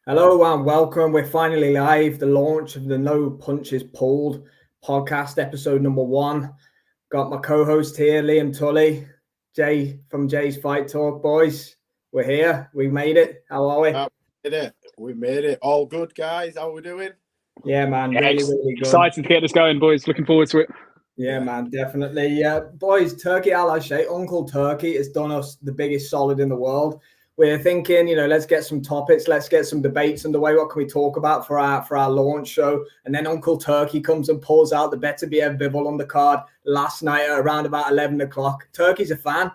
Hello and welcome. We're finally live. The launch of the No Punches Pulled podcast, episode number 1. Got my co-host here, Liam Tully, Jay from Jay's Fight Talk. Boys, we're here. We made it. How are we? We made it. We made it. All good, guys. How we doing? Yeah, man. Really good. Excited to get this going, boys. Looking forward to it. Yeah, man, definitely. Yeah, boys, Turkey Al-Shay, Uncle Turkey has done us the biggest solid in the world. We're thinking, let's get some topics, let's get some debates underway. What can we talk about for our launch show? And then Uncle Turkey comes and pulls out the Beterbiev Bivol undercard last night at around about 11 o'clock. Turkey's a fan.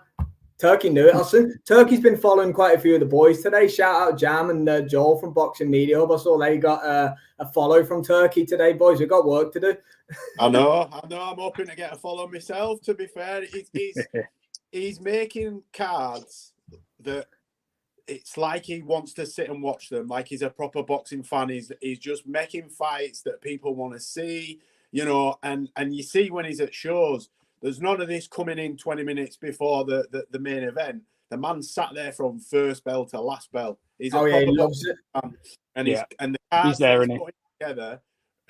Turkey knew it. Turkey's been following quite a few of the boys today. Shout out Jam and Joel from Boxing Media Hub. I saw they got a follow from Turkey today, boys. We've got work to do. I know. I'm hoping to get a follow myself, to be fair. He's making cards that it's like he wants to sit and watch them, like he's a proper boxing fan. He's just making fights that people want to see, and you see when he's at shows, there's none of this coming in 20 minutes before the main event. The man sat there from first bell to last bell. He's a proper he loves it. fan. And the cards he's there, he's putting together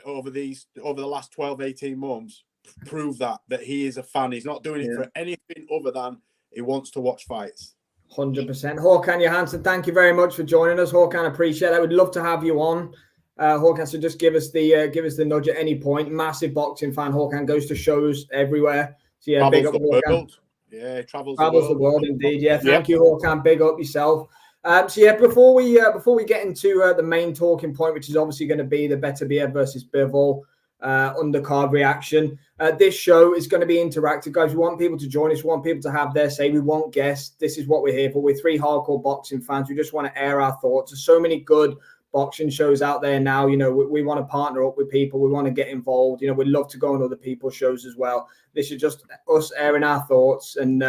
over the last 12, 18 months prove that he is a fan. He's not doing it for anything other than he wants to watch fights. 100%. Håkan Johansson, thank you very much for joining us. Håkan, appreciate that. We'd love to have you on. Håkan, so just give us the nudge at any point. Massive boxing fan. Håkan goes to shows everywhere. So yeah, big up Håkan. Yeah, travels the world indeed. Yeah, thank you, Håkan. Big up yourself. Before we get into the main talking point, which is obviously going to be the Beterbiev versus Bivol undercard reaction. This show is going to be interactive, guys. We want people to join us. We want people to have their say. We want guests. This is what we're here for. We're 3 hardcore boxing fans. We just want to air our thoughts. There's so many good boxing shows out there now. We want to partner up with people. We want to get involved. We'd love to go on other people's shows as well. This is just us airing our thoughts. And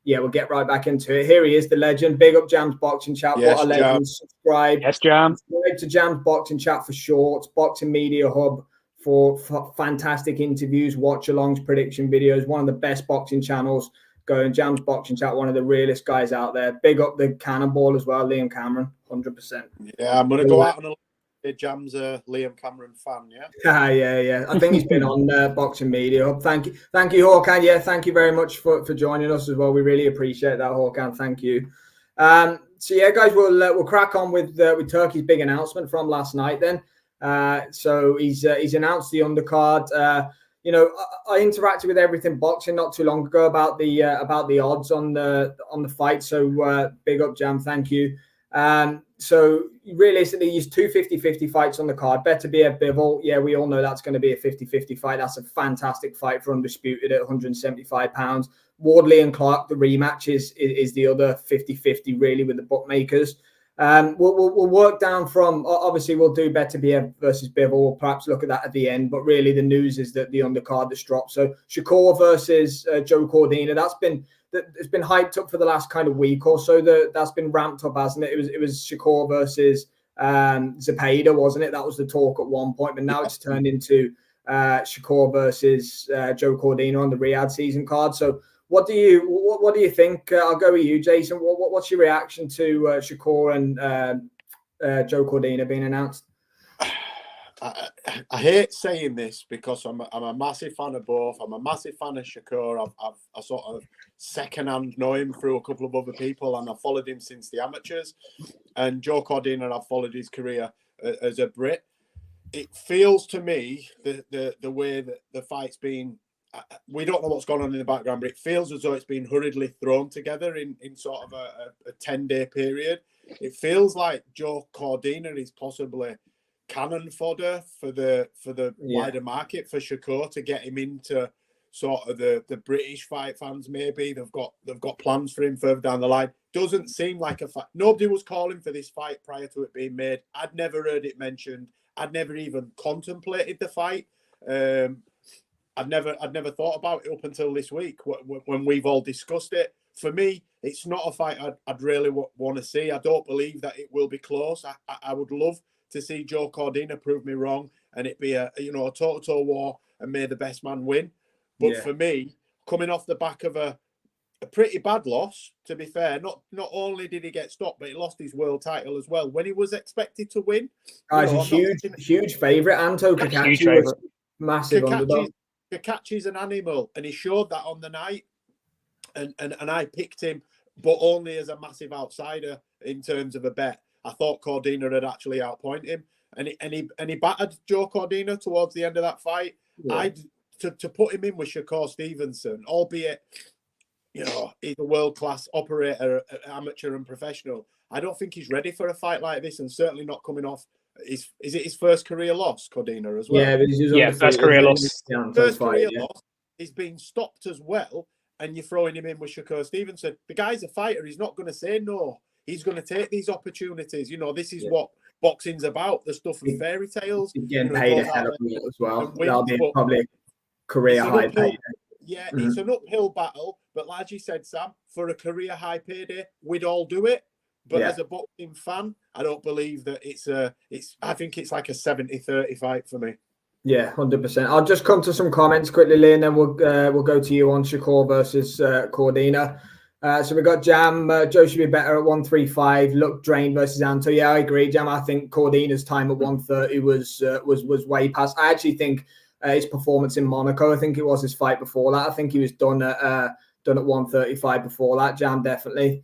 we'll get right back into it. Here he is, the legend. Big up Jam's Boxing Chat. Yes, what a legend. Subscribe. Yes, Jam. Subscribe to Jam's Boxing Chat for shorts. Boxing Media Hub for fantastic interviews, watch-alongs, prediction videos. One of the best boxing channels going. Jam's Boxing Chat, one of the realest guys out there. Big up the Cannonball as well, Liam Cameron, 100%. Yeah, I'm going to go out on a Jam's a Liam Cameron fan, yeah? Yeah. I think he's been on Boxing Media Hub. Thank you, Håkan. Yeah, thank you very much for joining us as well. We really appreciate that, Håkan. Thank you. Guys, we'll crack on with Turkey's big announcement from last night then. So he's announced the undercard. I interacted with Everything Boxing not too long ago about the odds on the fight. So big up, Jam. Thank you. So realistically, he's 2 50-50 fights on the card. Beterbiev Bivol. Yeah, we all know that's going to be a 50-50 fight. That's a fantastic fight for undisputed at 175 pounds. Wardley and Clark, the rematch is the other 50-50 really with the bookmakers. We'll work down from, obviously we'll do Beterbiev versus Bivol. We'll perhaps look at that at the end, but really the news is that the undercard that's dropped. So Shakur versus Joe Cordina, it's been hyped up for the last kind of week or so. That's been ramped up, hasn't it? It was Shakur versus Zepeda, wasn't it? That was the talk at one point, but now it's turned into Shakur versus Joe Cordina on the Riyadh season card. So what do you think? I'll go with you, Jason. What's your reaction to Shakur and Joe Cordina being announced? I hate saying this because I'm a massive fan of both. I'm a massive fan of Shakur. I sort of secondhand know him through a couple of other people, and I've followed him since the amateurs. And Joe Cordina, I've followed his career as a Brit. It feels to me the way that the fight's been. We don't know what's going on in the background, but it feels as though it's been hurriedly thrown together in sort of a 10-day period. It feels like Joe Cordina is possibly cannon fodder for the wider market for Shakur to get him into sort of the British fight fans. Maybe they've got plans for him further down the line. Doesn't seem like a fight. Nobody was calling for this fight prior to it being made. I'd never heard it mentioned. I'd never even contemplated the fight. I'd never thought about it up until this week when we've all discussed it. For me, it's not a fight I'd really want to see. I don't believe that it will be close. I would love to see Joe Cordina prove me wrong and it be a toe-to-toe war and may the best man win. But for me, coming off the back of a a pretty bad loss, to be fair. Not only did he get stopped, but he lost his world title as well when he was expected to win. Guys, a huge favourite. Anto Kakachi was massive underdog. Kakachi's an animal, and he showed that on the night. And I picked him, but only as a massive outsider in terms of a bet. I thought Cordina had actually outpointed him, and he battered Joe Cordina towards the end of that fight. Yeah. To put him in with Shakur Stevenson, albeit, you know, he's a world-class operator, amateur and professional. I don't think he's ready for a fight like this, and certainly not coming off. Is it his first career loss, Cordina, as well? Yeah, first career loss. First career loss. He's been stopped as well, and you're throwing him in with Shakur Stevenson. The guy's a fighter. He's not going to say no. He's going to take these opportunities. You know, this is what boxing's about. The stuff of fairy tales. He's getting paid a hell of a lot as well. That'll be probably a career high payday. Yeah, it's an uphill battle. But like you said, Sam, for a career high payday, we'd all do it. But as a boxing fan, I don't believe that I think it's like a 70-30 fight for me. Yeah, 100%. I'll just come to some comments quickly, Lee, and then we'll go to you on Shakur versus Cordina. So we got Jam. Joe should be better at 135. Looked drained versus Anto. Yeah, I agree, Jam. I think Cordina's time at 130 was way past. I actually think his performance in Monaco, I think it was his fight before that. I think he was done at 135 before that. Jam, definitely.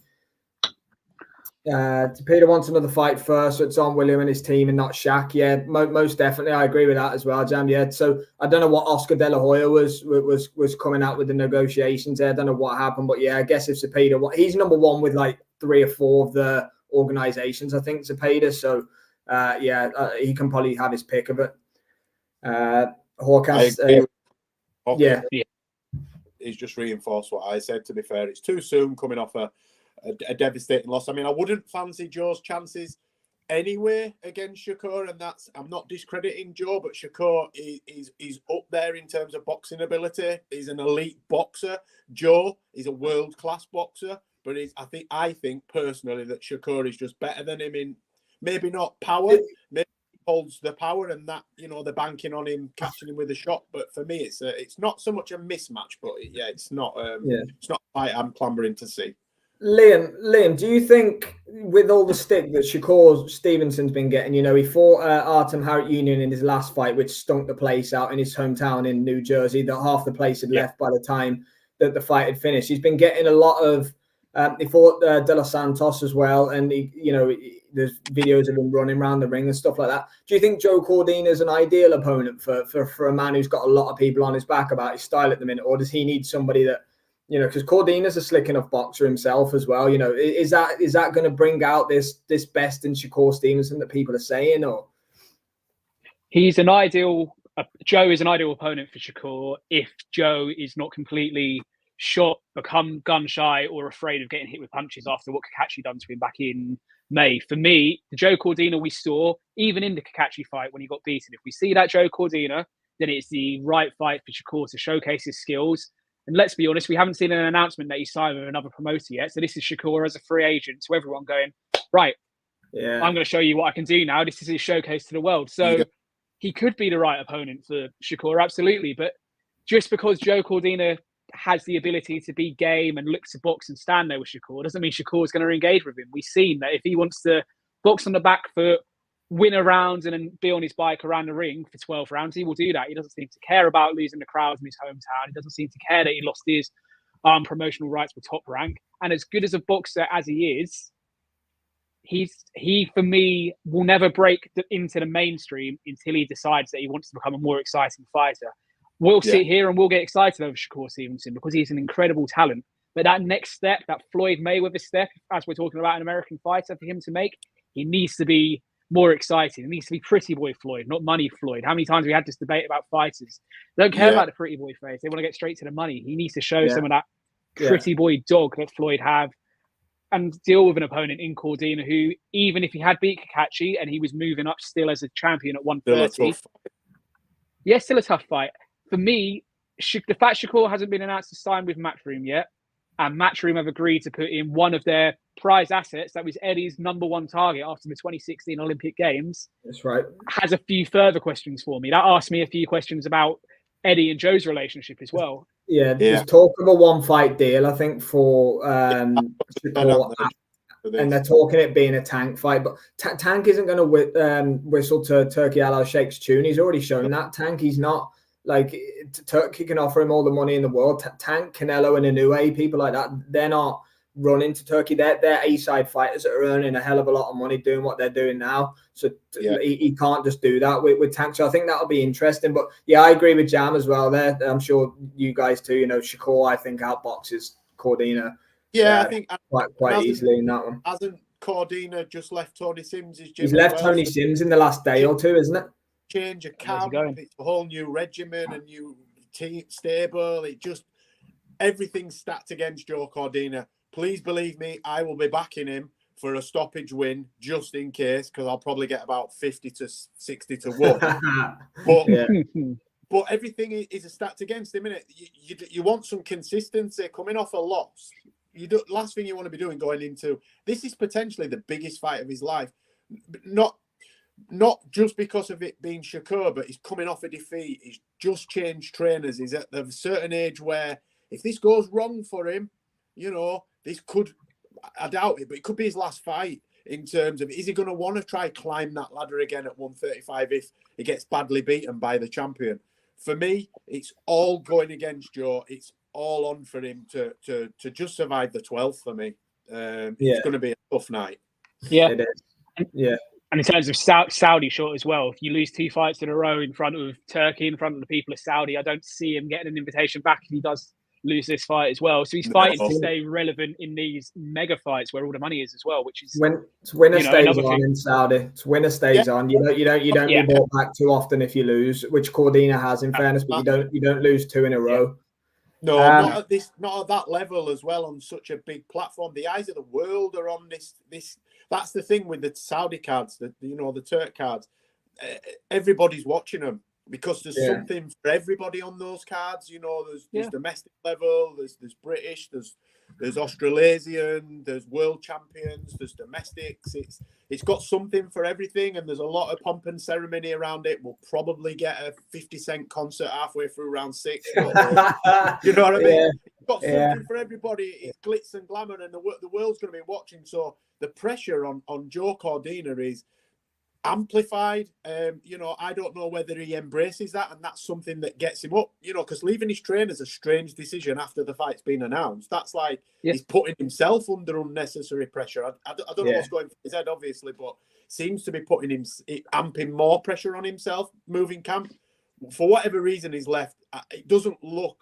Peter wants another fight first, so it's on William and his team and not Shaq. Yeah, most definitely. I agree with that as well, Jam. Yeah, so I don't know what Oscar De La Hoya was coming out with the negotiations there. I don't know what happened, but yeah, I guess if Zepeda, he's number one with like 3 or 4 of the organizations, I think, Zepeda. So he can probably have his pick of it. Hawkins, yeah, he's just reinforced what I said. To be fair, it's too soon coming off a devastating loss. I mean, I wouldn't fancy Joe's chances anyway against Shakur, and I'm not discrediting Joe, but Shakur is up there in terms of boxing ability. He's an elite boxer. Joe is a world-class boxer, but I think personally that Shakur is just better than him in maybe not power, maybe he holds the power and that, you know, they're banking on him catching him with a shot. But for me, it's not so much a mismatch, but it's not it's not a fight I'm clambering to see. Liam, do you think with all the stick that Shakur Stevenson's been getting, you know, he fought Artem Harutyunian in his last fight, which stunk the place out in his hometown in New Jersey, that half the place had left by the time that the fight had finished. He's been getting a lot of, he fought De Los Santos as well, and there's videos of him running around the ring and stuff like that. Do you think Joe Cordina is an ideal opponent for a man who's got a lot of people on his back about his style at the minute, or does he need somebody that, you know, because Cordina's a slick enough boxer himself as well. You know, is that going to bring out this best in Shakur Stevenson that people are saying, or? Joe is an ideal opponent for Shakur if Joe is not completely shot, become gun shy, or afraid of getting hit with punches after what Kakachi done to him back in May. For me, the Joe Cordina we saw, even in the Kakachi fight when he got beaten, if we see that Joe Cordina, then it's the right fight for Shakur to showcase his skills. And let's be honest, we haven't seen an announcement that he's signed with another promoter yet. So this is Shakur as a free agent to everyone going, right, I'm going to show you what I can do now. This is his showcase to the world. So he could be the right opponent for Shakur, absolutely. But just because Joe Cordina has the ability to be game and look to box and stand there with Shakur doesn't mean Shakur is going to engage with him. We've seen that if he wants to box on the back foot, win a round and then be on his bike around the ring for 12 rounds, he will do that. He doesn't seem to care about losing the crowds in his hometown. He doesn't seem to care that he lost his promotional rights with Top Rank. And as good as a boxer as he is, he for me will never break into the mainstream until he decides that he wants to become a more exciting fighter. We'll sit here and we'll get excited over Shakur Stevenson because he's an incredible talent. But that next step, that Floyd Mayweather step, as we're talking about an American fighter for him to make, he needs to be more exciting. It needs to be pretty boy Floyd, not money Floyd. How many times we had this debate about fighters? They don't care about the pretty boy face. They want to get straight to the money. He needs to show some of that pretty boy dog that Floyd have and deal with an opponent in Cordina who, even if he had beat Kakachi and he was moving up still as a champion at 130, still a tough fight. For me, the fact Shakur hasn't been announced to sign with Matchroom yet, and Matchroom have agreed to put in one of their prize assets, that was Eddie's #1 target after the 2016 Olympic Games. That's right. Has a few further questions for me. That asked me a few questions about Eddie and Joe's relationship as well. There's talk of a one-fight deal, I think, for Shakur, and they're talking it being a Tank fight. But Tank isn't going to whistle to Turki Al-Sheikh's tune. He's already shown that. Tank, he's not like Turki can offer him all the money in the world. Tank, Canelo, and Inoue, people like that, they're not running to Turkey. They're A-side fighters that are earning a hell of a lot of money doing what they're doing now. So he can't just do that with Tank. So I think that'll be interesting. But yeah, I agree with Jam as well there. I'm sure you guys too. Shakur, I think, outboxes Cordina. Yeah, I think quite easily in that one. Hasn't Cordina just left Tony Sims' gym? He's left Tony Sims in the last day or two, isn't it? Change of camp, it's a whole new regimen, a new team stable. It just everything's stacked against Joe Cordina. Please believe me, I will be backing him for a stoppage win just in case, because I'll probably get about 50 to 60 to 1. But everything is stacked against him, innit? You want some consistency coming off a loss. Last thing you want to be doing going into this is potentially the biggest fight of his life. Not just because of it being Shakur, but he's coming off a defeat. He's just changed trainers. He's at a certain age where if this goes wrong for him, this could, I doubt it, but it could be his last fight in terms of, is he going to want to try climb that ladder again at 135 if he gets badly beaten by the champion? For me, it's all going against Joe. It's all on for him to just survive the 12th for me. It's going to be a tough night. Yeah. It is. Yeah. And in terms of Saudi short as well, if you lose 2 fights in a row in front of Turkey, in front of the people of Saudi, I don't see him getting an invitation back if he does lose this fight as well. So he's fighting to stay relevant in these mega fights where all the money is as well, which is when winner stays on in Saudi. It's winner stays on. You don't be brought back too often if you lose, which Cordina has in fairness, but you don't lose 2 in a row. No, not at that level as well on such a big platform. The eyes of the world are on this. That's the thing with the Saudi cards, the Turk cards. Everybody's watching them because there's something for everybody on those cards. There's domestic level, there's British, there's Australasian, there's world champions, there's domestics. It's got something for everything, and there's a lot of pomp and ceremony around it. We'll probably get a 50-cent concert halfway through round 6. You know what I mean? It's got something for everybody. It's glitz and glamour, and the world's going to be watching. So the pressure on Joe Cordina is amplified. I don't know whether he embraces that, and that's something that gets him up, because leaving his trainer is a strange decision after the fight's been announced. That's like he's putting himself under unnecessary pressure. I don't know what's going through his head, obviously, but seems to be putting amping more pressure on himself, moving camp. For whatever reason he's left, it doesn't look,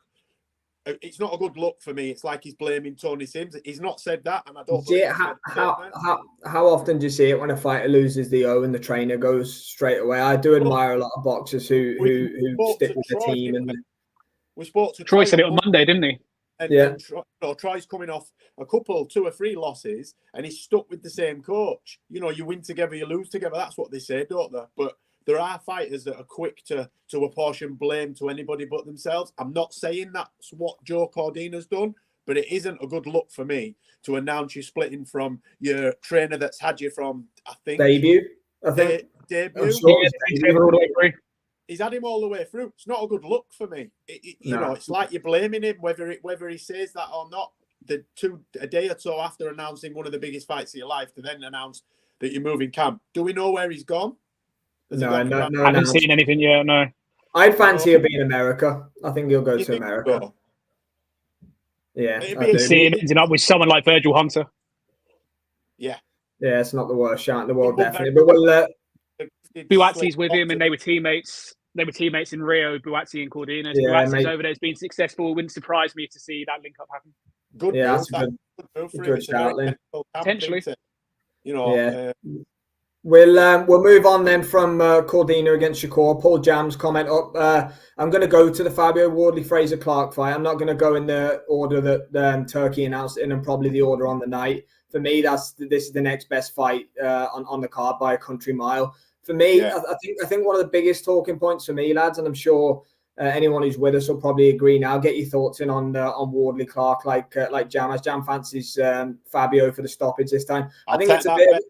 it's not a good look for me. It's like he's blaming Tony Sims. He's not said that, and I don't. How often do you see it when a fighter loses the O and the trainer goes straight away? I do admire a lot of boxers who stick with the team. And we spoke to Troy said it on Monday, didn't he? And Troy's coming off a couple, 2 or 3 losses, and he's stuck with the same coach. You win together, you lose together. That's what they say, don't they? But there are fighters that are quick to apportion blame to anybody but themselves. I'm not saying that's what Joe Cordina's done, but it isn't a good look for me to announce you're splitting from your trainer that's had you from, I think... Debut. He's had him all the way through. It's not a good look for me. It's like you're blaming him, whether he says that or not. A day or so after announcing one of the biggest fights of your life, to then announce that you're moving camp. Do we know where he's gone? No, I haven't seen anything yet. No, I'd fancy it being America. I think he'll go to America. So? Yeah, see him ending up with someone like Virgil Hunter. Yeah, it's not the worst shot in the world, definitely. But we'll Buatsi's with him, and they were teammates. They were teammates in Rio, Buatsi and Cordina. So Buatsi's over there. It's been successful. Wouldn't surprise me to see that link up happen. Good. Yeah, that's a good shout, Lynn. Potentially. We'll move on then from Cordina against Shakur. Paul Jam's comment up. I'm going to go to the Fabio Wardley-Fraser Clark fight. I'm not going to go in the order that Turkey announced it in, and probably the order on the night. For me, this is the next best fight on the card by a country mile. For me, I think one of the biggest talking points for me, lads, and I'm sure anyone who's with us will probably agree now. Get your thoughts in on Wardley Clark, like Jam. As Jam fancies Fabio for the stoppage this time. I think it's a bit.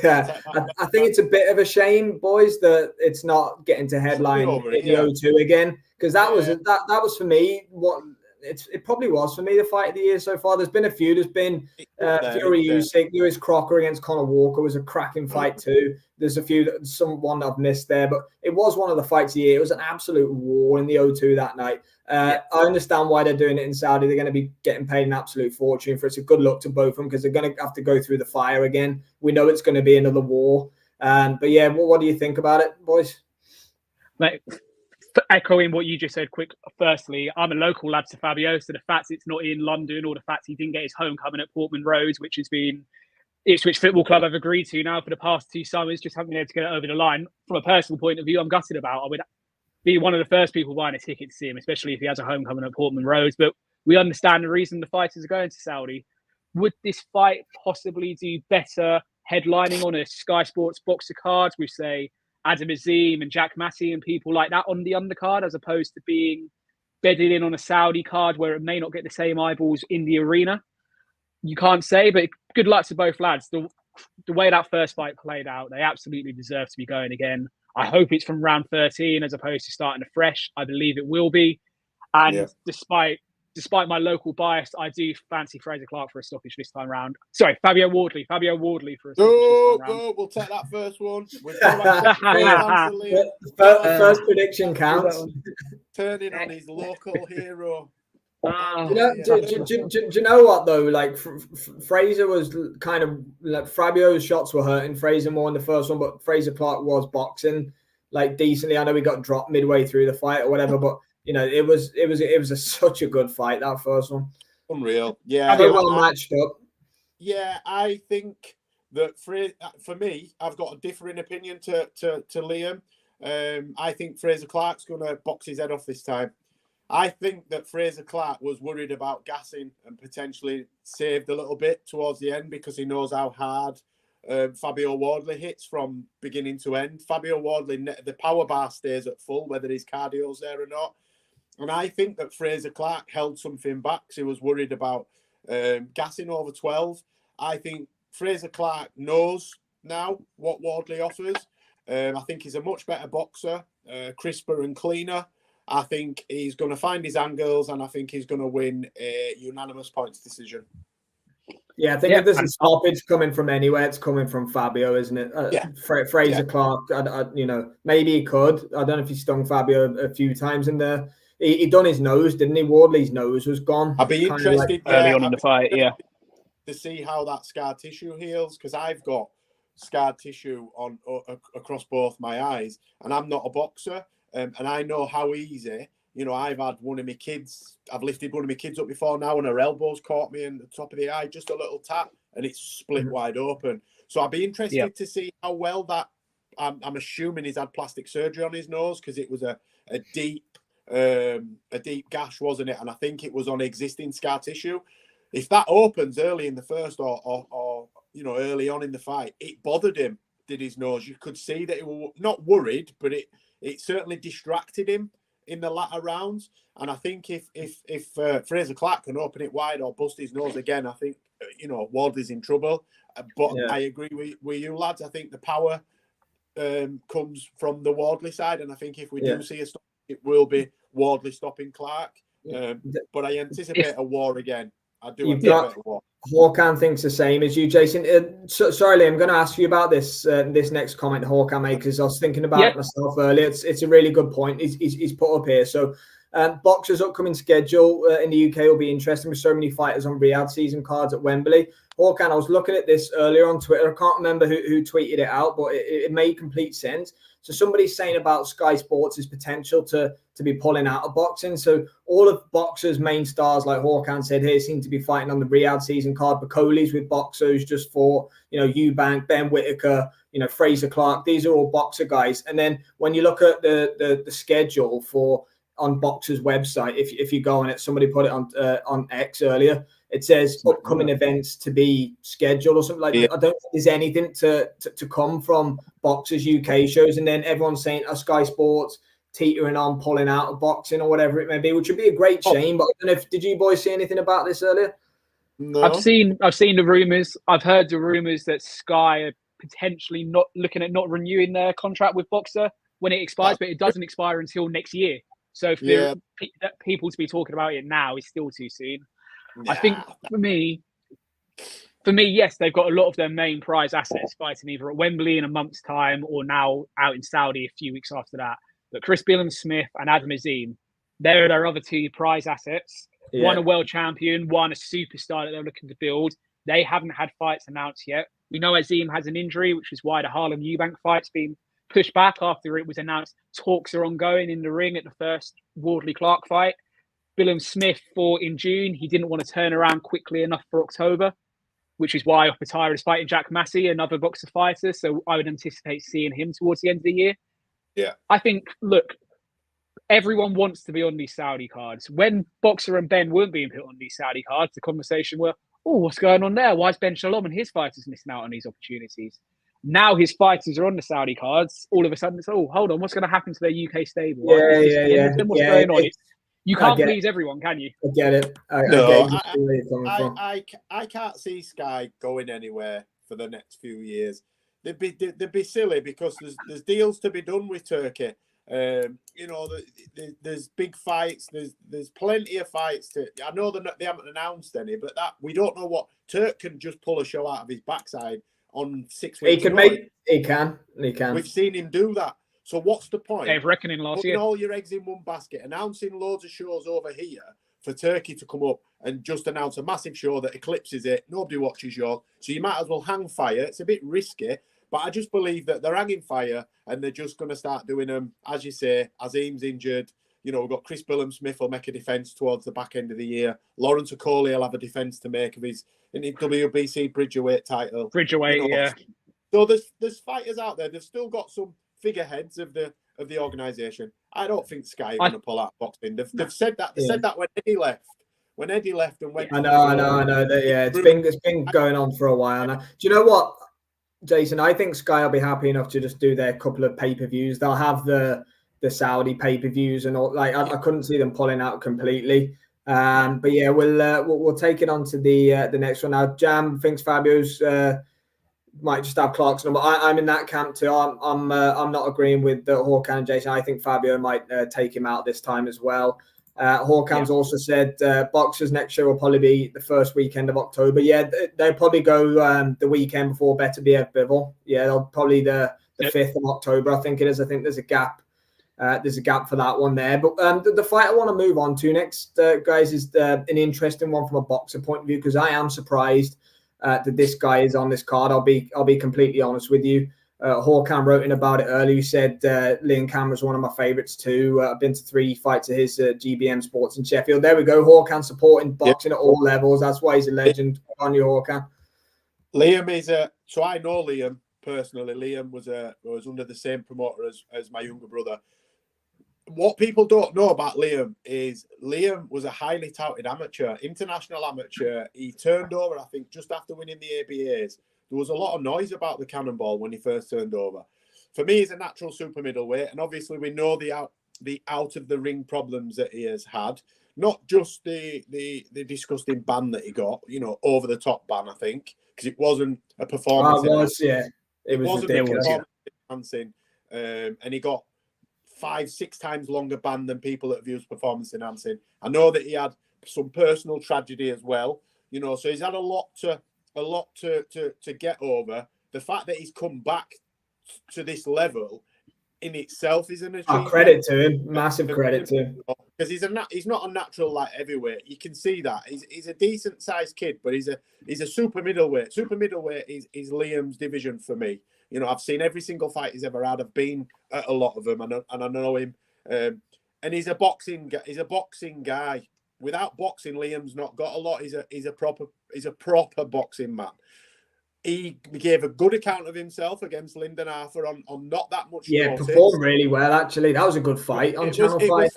Yeah, I think it's a bit of a shame, boys, that it's not getting to headline in the O2 again, because that was for me what it probably was for me the fight of the year so far. There's been a few. There's been Fury Usyk, Lewis Crocker against Conor Walker was a cracking fight too. There's a few one I've missed there, but it was one of the fights of the year. It was an absolute war in the O2 that night. I understand why they're doing it in Saudi. They're going to be getting paid an absolute fortune for it. It's a good luck to both of them because they're going to have to go through the fire again. We know it's going to be another war. But yeah, what do you think about it, boys? Mate, echoing what you just said, firstly, I'm a local lad to Fabio, so the fact it's not in London or the fact he didn't get his homecoming at Portman Road, which has been Ipswich Football Club have agreed to now for the past 2 summers, just haven't been able to get it over the line. From a personal point of view, I'm gutted about. I would be one of the first people buying a ticket to see him, especially if he has a homecoming at Portman Road. But we understand the reason the fighters are going to Saudi. Would this fight possibly do better headlining on a Sky Sports boxer card with, say, Adam Azim and Jack Massey and people like that on the undercard, as opposed to being bedded in on a Saudi card where it may not get the same eyeballs in the arena? You can't say, but good luck to both lads. The way that first fight played out, they absolutely deserve to be going again. I hope it's from round 13 as opposed to starting afresh. I believe it will be. And despite my local bias, I do fancy Fraser Clark for a stoppage this time round. Sorry, Fabio Wardley for a stoppage this time round. We'll take that first one. First prediction counts. Turning on his local hero. Do you know what though? Like Fraser was kind of like Fabio's shots were hurting Fraser more in the first one, but Fraser Clark was boxing like decently. I know he got dropped midway through the fight or whatever, but you know it was such a good fight, that first one. Unreal, yeah. Well matched up. Yeah, I think that for me, I've got a differing opinion to Liam. I think Fraser Clark's going to box his head off this time. I think that Fraser Clark was worried about gassing and potentially saved a little bit towards the end because he knows how hard Fabio Wardley hits from beginning to end. Fabio Wardley, the power bar stays at full, whether his cardio's there or not. And I think that Fraser Clark held something back because he was worried about gassing over 12. I think Fraser Clark knows now what Wardley offers. I think he's a much better boxer, crisper and cleaner. I think he's going to find his angles, and I think he's going to win a unanimous points decision. Yeah, I think if there's a stoppage coming from anywhere, it's coming from Fabio, isn't it? Fraser Clark, maybe he could. I don't know if he stung Fabio a few times in there. He done his nose, didn't he? Wardley's nose was gone. I'd be interested early on in the fight, to see how that scar tissue heals, because I've got scar tissue on across both my eyes, and I'm not a boxer. And I know how easy, I've had one of my kids, I've lifted one of my kids up before now and her elbow's caught me in the top of the eye, just a little tap, and it's split wide open. So I'd be interested to see how well that, I'm assuming he's had plastic surgery on his nose because it was a deep gash, wasn't it? And I think it was on existing scar tissue. If that opens early in the first or early on in the fight, it bothered him, did his nose. You could see that he was not worried, but it certainly distracted him in the latter rounds. And I think if Fraser Clark can open it wide or bust his nose again, I think, Wardley's in trouble. But I agree with you, lads. I think the power comes from the Wardley side. And I think if we do see a stop, it will be Wardley stopping Clark. But I anticipate a war again. I do anticipate a war. Hawkan thinks the same as you, Jason. Sorry, I'm going to ask you about this next comment Hawkan made, because I was thinking about it myself earlier. It's a really good point. He's put up here. So Boxer's upcoming schedule in the UK will be interesting with so many fighters on Riyadh season cards at Wembley. Hawkan, I was looking at this earlier on Twitter. I can't remember who tweeted it out, but it made complete sense. So somebody's saying about Sky Sports' potential to be pulling out of boxing. So all of boxers' main stars, like Hawkan said here, seem to be fighting on the Riyadh season card. Bacoli's with boxers just for, Eubank, Ben Whitaker, Fraser Clark. These are all boxer guys. And then when you look at the schedule on Boxer's website, if you go on it, somebody put it on X earlier. It says upcoming events to be scheduled or something like that. I don't think there's anything to come from Boxer's UK shows, and then everyone's saying Sky Sports teetering on pulling out of boxing or whatever it may be, which would be a great shame. But I don't know did you boys see anything about this earlier? No. I've seen the rumours. I've heard the rumours that Sky are potentially not looking at not renewing their contract with Boxer when it expires, but it doesn't expire until next year. So for people to be talking about it now is still too soon. Yeah. I think for me, yes, they've got a lot of their main prize assets fighting either at Wembley in a month's time or now out in Saudi a few weeks after that. But Chris Billam-Smith and Adam Azim, they're their other two prize assets. Yeah. One a world champion, one a superstar that they're looking to build. They haven't had fights announced yet. We know Azim has an injury, which is why the Harlem Eubank fight's been pushed back after it was announced. Talks are ongoing in the ring at the first Wardley-Clark fight. Billam-Smith fought in June. He didn't want to turn around quickly enough for October, which is why Opatira is fighting Jack Massey, another boxer fighter. So I would anticipate seeing him towards the end of the year. Yeah. I think, look, everyone wants to be on these Saudi cards. When Boxer and Ben weren't being put on these Saudi cards, the conversation were, oh, what's going on there? Why is Ben Shalom and his fighters missing out on these opportunities? Now his fighters are on the Saudi cards. All of a sudden, it's, oh, hold on, what's going to happen to their UK stable? What's going on? You can't please everyone, can you? I get it. I can't see Sky going anywhere for the next few years. They'd be silly because there's deals to be done with Turkey. There's big fights. There's plenty of fights. I know they haven't announced any, but that we don't know what Turk can just pull a show out of his backside on 6 weeks. He can. We've seen him do that. So what's the point? They've reckoning last year. Putting all your eggs in one basket, announcing loads of shows over here for Turkey to come up and just announce a massive show that eclipses it. Nobody watches yours, so you might as well hang fire. It's a bit risky. But I just believe that they're hanging fire and they're just going to start doing them. As you say, Azim's injured. We've got Chris Billam-Smith will make a defence towards the back end of the year. Lawrence Okoli will have a defence to make of his WBC Bridgerweight title. Yeah. So there's fighters out there. They've still got some figureheads of the organisation. I don't think Sky are going to pull out boxing. They've said that. They said that when Eddie left. When Eddie left and went. I know. It's been going on for a while now. Do you know what, Jason? I think Sky will be happy enough to just do their couple of pay-per-views. They'll have the Saudi pay-per-views and all. I couldn't see them pulling out completely. But yeah, we'll take it on to the next one now. Jam thinks Fabio's might just have Clark's number. I'm in that camp too. I'm not agreeing with Hawkan and Jason. I think Fabio might take him out this time as well. Hawkan's also said Boxers next show will probably be the first weekend of October. Yeah, they'll probably go the weekend before Beterbiev Bivol. Yeah, they'll probably the 5th of October, I think it is. I think there's a gap. There's a gap for that one there. But the fight I want to move on to next, guys, is an interesting one from a boxer point of view, because I am surprised that this guy is on this card. I'll be completely honest with you. Hawkan wrote in about it earlier. He said Liam Cameron's one of my favourites too. I've been to 3 fights of his GBM Sports in Sheffield. There we go. Hawkan supporting boxing at all levels. That's why he's a legend. On you, Hawkan. Liam is so I know Liam personally. Liam was under the same promoter as my younger brother. What people don't know about Liam is Liam was a highly touted amateur, international amateur. He turned over, I think, just after winning the ABAs. There was a lot of noise about the Cannonball when he first turned over. For me, he's a natural super middleweight, and obviously we know the out of the ring problems that he has had. Not just the disgusting ban that he got, over the top ban, I think, because it wasn't a performance. It wasn't ridiculous. Enhancing, and he got 5-6 times longer ban than people that have used performance enhancing. I know that he had some personal tragedy as well, so he's had a lot to get over. The fact that he's come back to this level in itself is an achievement. Credit to him, massive credit to him, because he's not a natural light heavyweight. You can see that he's a decent sized kid, but he's a super middleweight. Super middleweight is Liam's division for me. I've seen every single fight he's ever had. I've been at a lot of them, and I know him. And he's a boxing guy. Without boxing, Liam's not got a lot. He's a proper boxing man. He gave a good account of himself against Lyndon Arthur on not that much. Yeah, performed really well actually. That was a good fight on Channel 5.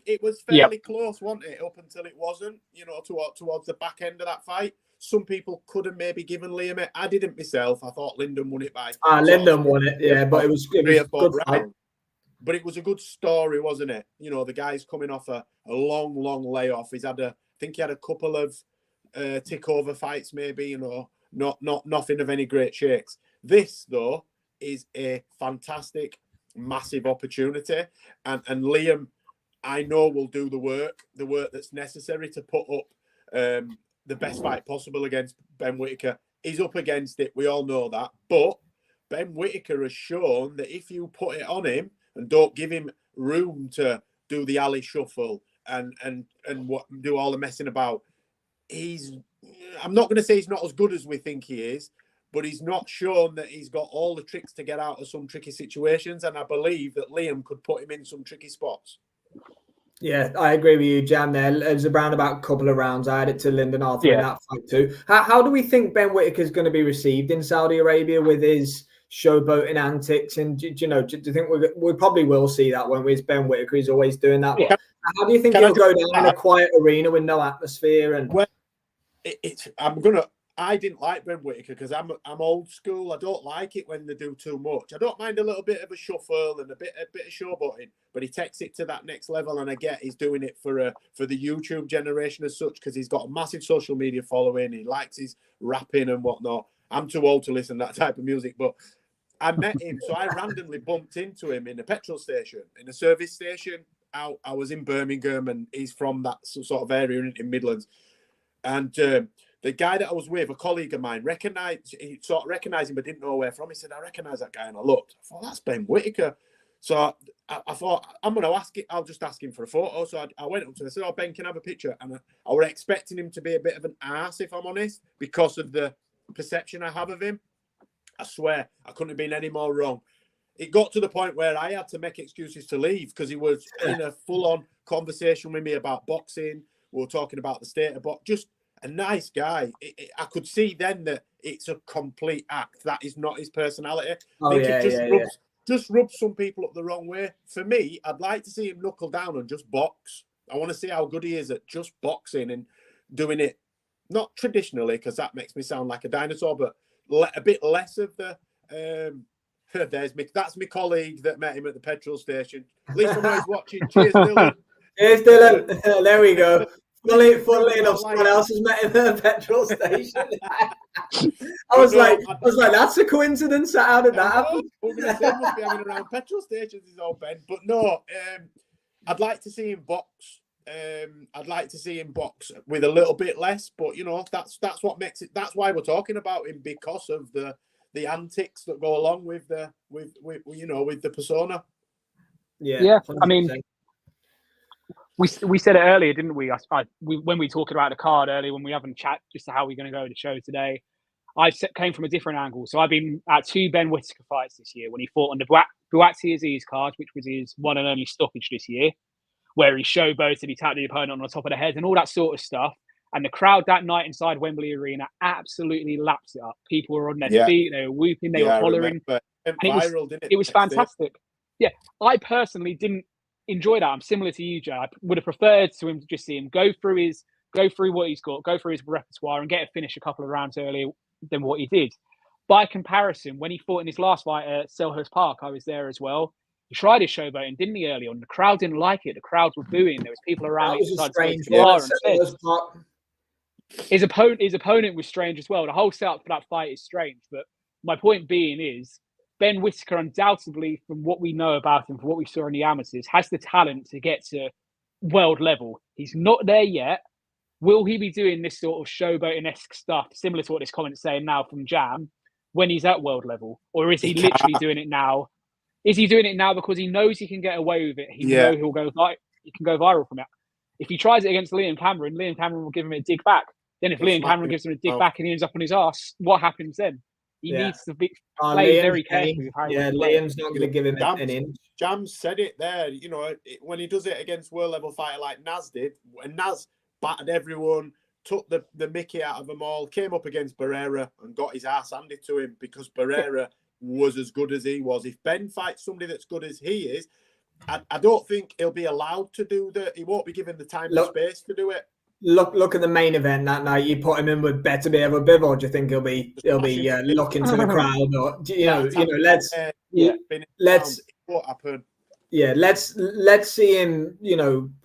It was fairly close, wasn't it? Up until it wasn't. Towards the back end of that fight. Some people could have maybe given Liam it. I didn't myself. I thought Lyndon won it by. Lyndon won it, yeah, but it was a good fight. But it was a good story, wasn't it? The guy's coming off a long layoff. I think he had a couple of tick over fights, maybe. Not nothing of any great shakes. This, though, is a fantastic, massive opportunity. And Liam, I know, will do the work that's necessary to put up the best fight possible against Ben Whittaker. He's up against it. We all know that. But Ben Whittaker has shown that if you put it on him and don't give him room to do the alley shuffle and do all the messing about, I'm not going to say he's not as good as we think he is, but he's not shown that he's got all the tricks to get out of some tricky situations. And I believe that Liam could put him in some tricky spots. Yeah, I agree with you, Jam. There's around about a couple of rounds. I had it to Lyndon Arthur in that fight too. How do we think Ben Whittaker is going to be received in Saudi Arabia with his showboating antics? And do you think we probably will see that when it's Ben Whittaker? He's always doing that. Yeah. How do you think he'll go down in a quiet arena with no atmosphere? And I didn't like Ben Whittaker because I'm old school. I don't like it when they do too much. I don't mind a little bit of a shuffle and a bit of showboating, but he takes it to that next level. And I get he's doing it for the YouTube generation as such, because he's got a massive social media following. He likes his rapping and whatnot. I'm too old to listen to that type of music, but I met him, so I randomly bumped into him in a petrol station, in a service station. I was in Birmingham, and he's from that sort of area in Midlands, and. The guy that I was with, a colleague of mine, he sort of recognized him but didn't know where from. He said, I recognize that guy. And I looked. I thought, that's Ben Whittaker. So I thought, I'm going to ask it. I'll just ask him for a photo. So I went up to him. I said, oh, Ben, can I have a picture? And I was expecting him to be a bit of an arse, if I'm honest, because of the perception I have of him. I swear, I couldn't have been any more wrong. It got to the point where I had to make excuses to leave because he was in a full-on conversation with me about boxing. We were talking about the state of boxing. Just a nice guy. I could see then that it's a complete act. That is not his personality. Just rubs some people up the wrong way. For me, I'd like to see him knuckle down and just box. I want to see how good he is at just boxing and doing it, not traditionally, because that makes me sound like a dinosaur, but a bit less of the... that's my colleague that met him at the petrol station. At least I know he's watching. Cheers, Dylan. Cheers, Dylan. There we go. Funnily enough, someone else has met him at a petrol station. I was like, that's a coincidence. How did that happen? We're going to say must be having around petrol stations, is all Ben. But no, I'd like to see him box. I'd like to see him box with a little bit less. But that's what makes it. That's why we're talking about him, because of the antics that go along with the persona. Yeah. 100%. I mean. We said it earlier, didn't we? When we talked about the card earlier, when we haven't chat just to how we're going to go to the show today, I came from a different angle. So I've been at 2 Ben Whittaker fights this year when he fought on the Buatsi Aziz card, which was his one and only stoppage this year, where he showboated, he tapped the opponent on the top of the head and all that sort of stuff. And the crowd that night inside Wembley Arena absolutely lapped it up. People were on their feet, they were whooping, they were hollering. It was fantastic. Yeah, I personally didn't enjoy that. I'm similar to you, Joe. I would have preferred to him to just see him go through what he's got, go through his repertoire and get a finish a couple of rounds earlier than what he did. By comparison, when he fought in his last fight at Selhurst Park, I was there as well. He tried his showboating, didn't he, early on? The crowd didn't like it. The crowds were booing. There was people around his opponent was strange as well. The whole setup for that fight is strange. But my point being is, Ben Whittaker, undoubtedly, from what we know about him, from what we saw in the amateurs, has the talent to get to world level. He's not there yet. Will he be doing this sort of showboating-esque stuff, similar to what this comment's saying now from Jam, when he's at world level? Or is he literally doing it now? Is he doing it now because he knows he can get away with it? He knows he can go viral from it. If he tries it against Liam Cameron will give him a dig back. Then if Liam Cameron gives him a dig back and he ends up on his ass, what happens then? He needs to play very carefully with how Liam's not going to give him an inch. Jam said it there. When he does it against world level fighter like Naz did, when Naz battered everyone, took the mickey out of them all, came up against Barrera and got his ass handed to him because Barrera was as good as he was. If Ben fights somebody that's good as he is, I don't think he'll be allowed to do that. He won't be given the time and space to do it. Look at the main event that night. You put him in with Beterbiev or Bivol. Do you think he'll be looking to the crowd? Or let's what happened. Yeah, let's see him,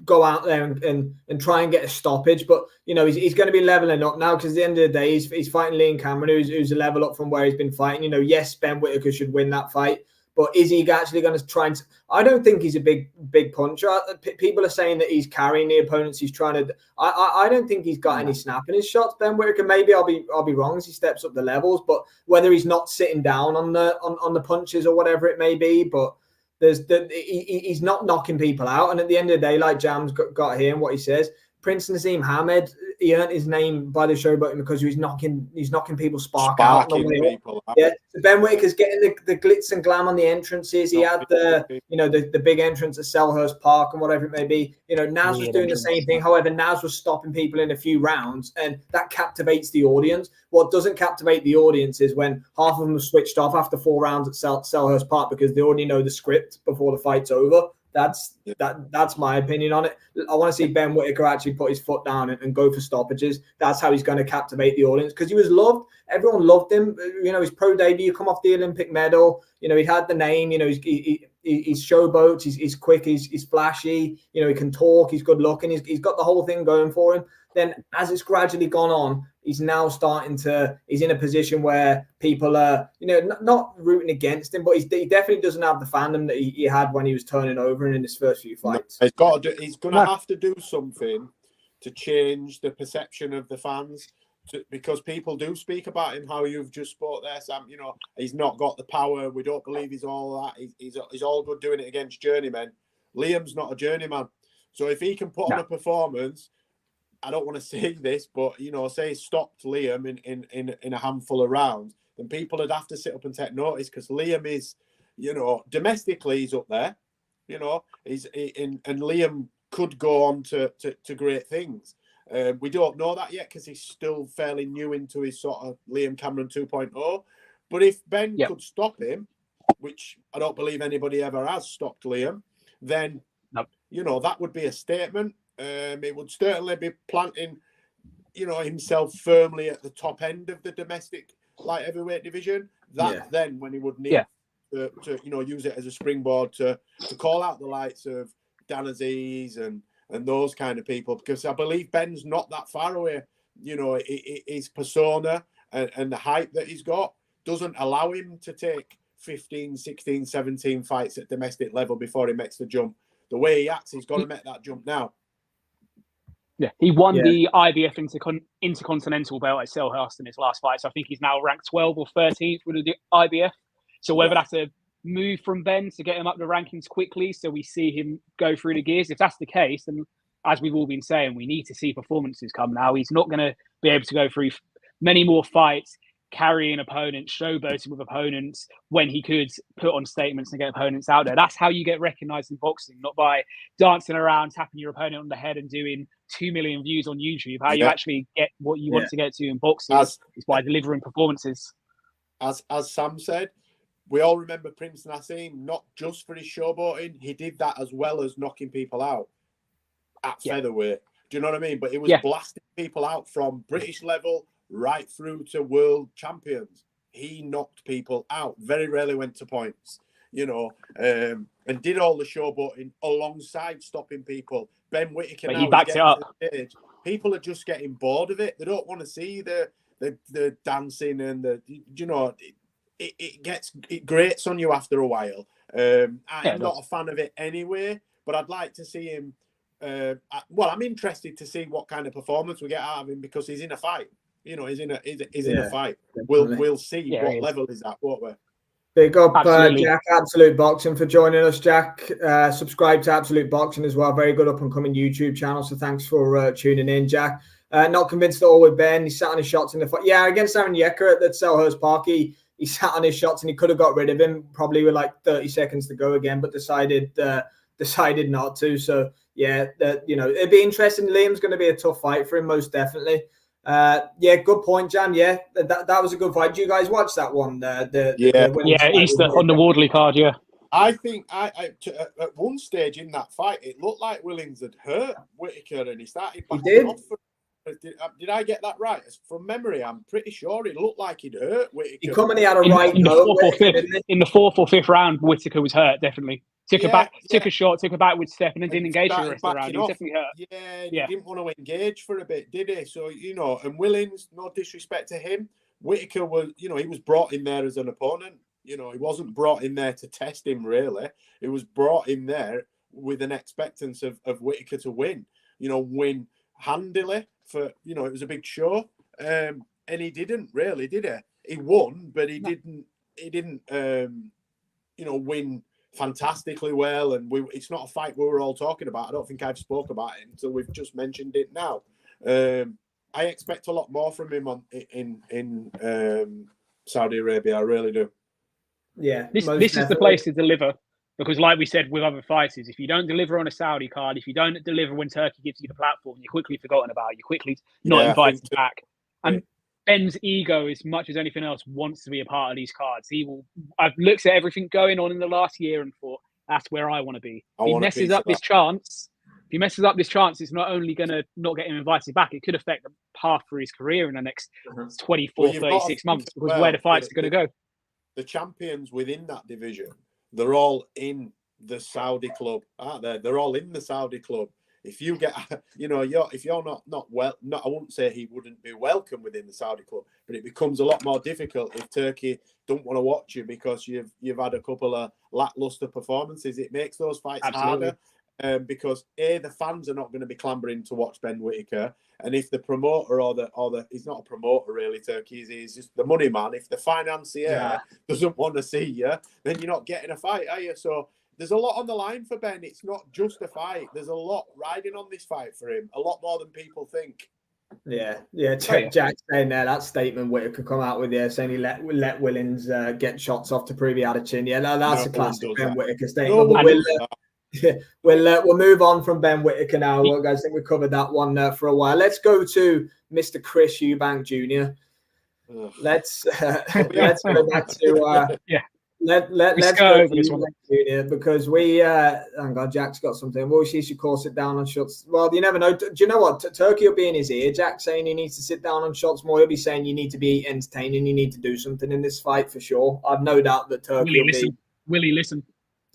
go out there and try and get a stoppage. But he's going to be leveling up now, because at the end of the day, he's fighting Liam Cameron, who's a level up from where he's been fighting. Yes, Ben Whittaker should win that fight, but is he actually going to try and? I don't think he's a big puncher. People are saying that he's carrying the opponents. He's trying to. I don't think he's got any snap in his shots. Ben Whittaker. Maybe I'll be wrong as he steps up the levels, but whether he's not sitting down on the punches or whatever it may be, but. He's not knocking people out, and at the end of the day, like Jam's got here and what he says, Prince Naseem Hamed, he earned his name by the showboating because he's knocking people's spark out. People out. Yeah, so Ben Whittaker's getting the glitz and glam on the entrances. He had the big entrance at Selhurst Park and whatever it may be. Naz was doing the same thing. However, Naz was stopping people in a few rounds, and that captivates the audience. What doesn't captivate the audience is when half of them have switched off after 4 rounds at Selhurst Park because they already know the script before the fight's over. That's my opinion on it. I want to see Ben Whittaker actually put his foot down and go for stoppages. That's how he's going to captivate the audience, because he was loved. Everyone loved him. His pro debut, come off the Olympic medal. He had the name. He's showboats. He's quick. He's flashy. He can talk. He's good looking. He's got the whole thing going for him. Then as it's gradually gone on, he's now he's in a position where people are, not rooting against him, but he definitely doesn't have the fandom that he had when he was turning over and in his first few fights. He's going to have to do something to change the perception of the fans, because people do speak about him, how you've just spoke there, Sam. He's not got the power. We don't believe he's all that. He's all good doing it against journeymen. Liam's not a journeyman. So if he can put on a performance, I don't want to say this, but say he stopped Liam in a handful of rounds, then people would have to sit up and take notice, because Liam is, domestically he's up there, and Liam could go on to great things. We don't know that yet because he's still fairly new into his sort of Liam Cameron 2.0. But if Ben could stop him, which I don't believe anybody ever has stopped Liam, then that would be a statement. It would certainly be planting, himself firmly at the top end of the domestic light heavyweight division. Then when he would need to use it as a springboard to call out the likes of Dan Aziz and those kind of people, because I believe Ben's not that far away. His persona and the hype that he's got doesn't allow him to take 15, 16, 17 fights at domestic level before he makes the jump. The way he acts, he's got to make that jump now. Yeah, he won the IBF Intercontinental belt at Selhurst in his last fight, so I think he's now ranked 12th or 13th with the IBF. So whether that's a move from Ben to get him up the rankings quickly so we see him go through the gears, if that's the case, then as we've all been saying, we need to see performances come now. He's not going to be able to go through many more fights, carrying opponents, showboating with opponents, when he could put on statements and get opponents out there. That's how you get recognised in boxing, not by dancing around, tapping your opponent on the head and doing 2 million views on YouTube. How you actually get what you want to get to in boxing is by delivering performances. As Sam said, we all remember Prince Naseem, not just for his showboating. He did that as well as knocking people out at featherweight. Do you know what I mean? But it was blasting people out from British level right through to world champions. He knocked people out. Very rarely went to points, and did all the showboating alongside stopping people. Ben Whittaker, but he backs it up. People are just getting bored of it. They don't want to see the dancing and it grates on you after a while. I'm not a fan of it anyway, but I'd like to see him. I'm interested to see what kind of performance we get out of him, because he's in a fight. He's in a fight. We'll see what level is that, won't we? Big up, Jack, Absolute Boxing, for joining us, Jack. Subscribe to Absolute Boxing as well. Very good up and coming YouTube channel. So thanks for tuning in, Jack. Not convinced at all with Ben. He sat on his shots in the fight. Yeah, against Aaron Yecker at Selhurst Park, he sat on his shots and he could have got rid of him probably with like 30 seconds to go again, but decided not to. So yeah, it'd be interesting. Liam's going to be a tough fight for him, most definitely. Good point, Jan. Yeah, that was a good fight. Did you guys watch that one? Easter on the Wardley card. Yeah, I think at one stage in that fight, it looked like Willings had hurt Whittaker, and he started backing off. Did I get that right? From memory, I'm pretty sure it looked like he'd hurt Whittaker. He had a right in the 4th or 5th round. Whittaker was hurt, definitely. Took a shot, took a backward step, and then didn't engage for the rest of the round. He was definitely hurt. Yeah, he didn't want to engage for a bit, did he? So, and Willings, no disrespect to him, Whittaker was, he was brought in there as an opponent. He wasn't brought in there to test him, really. He was brought in there with an expectance of Whittaker to win, win handily for, it was a big show. And he didn't really, did he? He won, but he didn't, win fantastically well. And it's not a fight we were all talking about. I don't think I've spoke about it until we've just mentioned it now. I expect a lot more from him in Saudi Arabia. I really do. Yeah, this is the place to deliver, because like we said with other fighters, if you don't deliver on a Saudi card, if you don't deliver when Turkey gives you the platform, you're quickly forgotten about. You're quickly not invited back. And Ben's ego, as much as anything else, wants to be a part of these cards. I've looked at everything going on in the last year and thought, that's where I want to be. If he messes up this chance, it's not only going to not get him invited back, it could affect the path for his career in the next 24, 36 months, because where the fights are going to go. The champions within that division, they're all in the Saudi club, aren't they? They're all in the Saudi club. If you get, if you're not well, I wouldn't say he wouldn't be welcome within the Saudi club, but it becomes a lot more difficult if Turkey don't want to watch you because you've had a couple of lackluster performances. It makes those fights harder, because the fans are not going to be clambering to watch Ben Whittaker, and if the promoter or the he's not a promoter really, Turkey, he's just the money man. If the financier doesn't want to see you, then you're not getting a fight, are you? So there's a lot on the line for Ben. It's not just a fight. There's a lot riding on this fight for him. A lot more than people think. Yeah. Jack saying there, that statement Whittaker come out with, saying he let Willings get shots off to prove he had a chin. Yeah, that's a classic Ben Whittaker statement. We'll move on from Ben Whittaker now. Well, guys, I think we covered that one for a while. Let's go to Mr. Chris Eubank Jr. Let's go back to Let's go over this one, Junior, because hang on, Jack's got something. Well, she should call sit down on shots. Well, you never know. Do you know what? Turkey will be in his ear, Jack, saying he needs to sit down on shots more. He'll be saying you need to be entertaining. You need to do something in this fight for sure. I've no doubt that Turkey will he listen?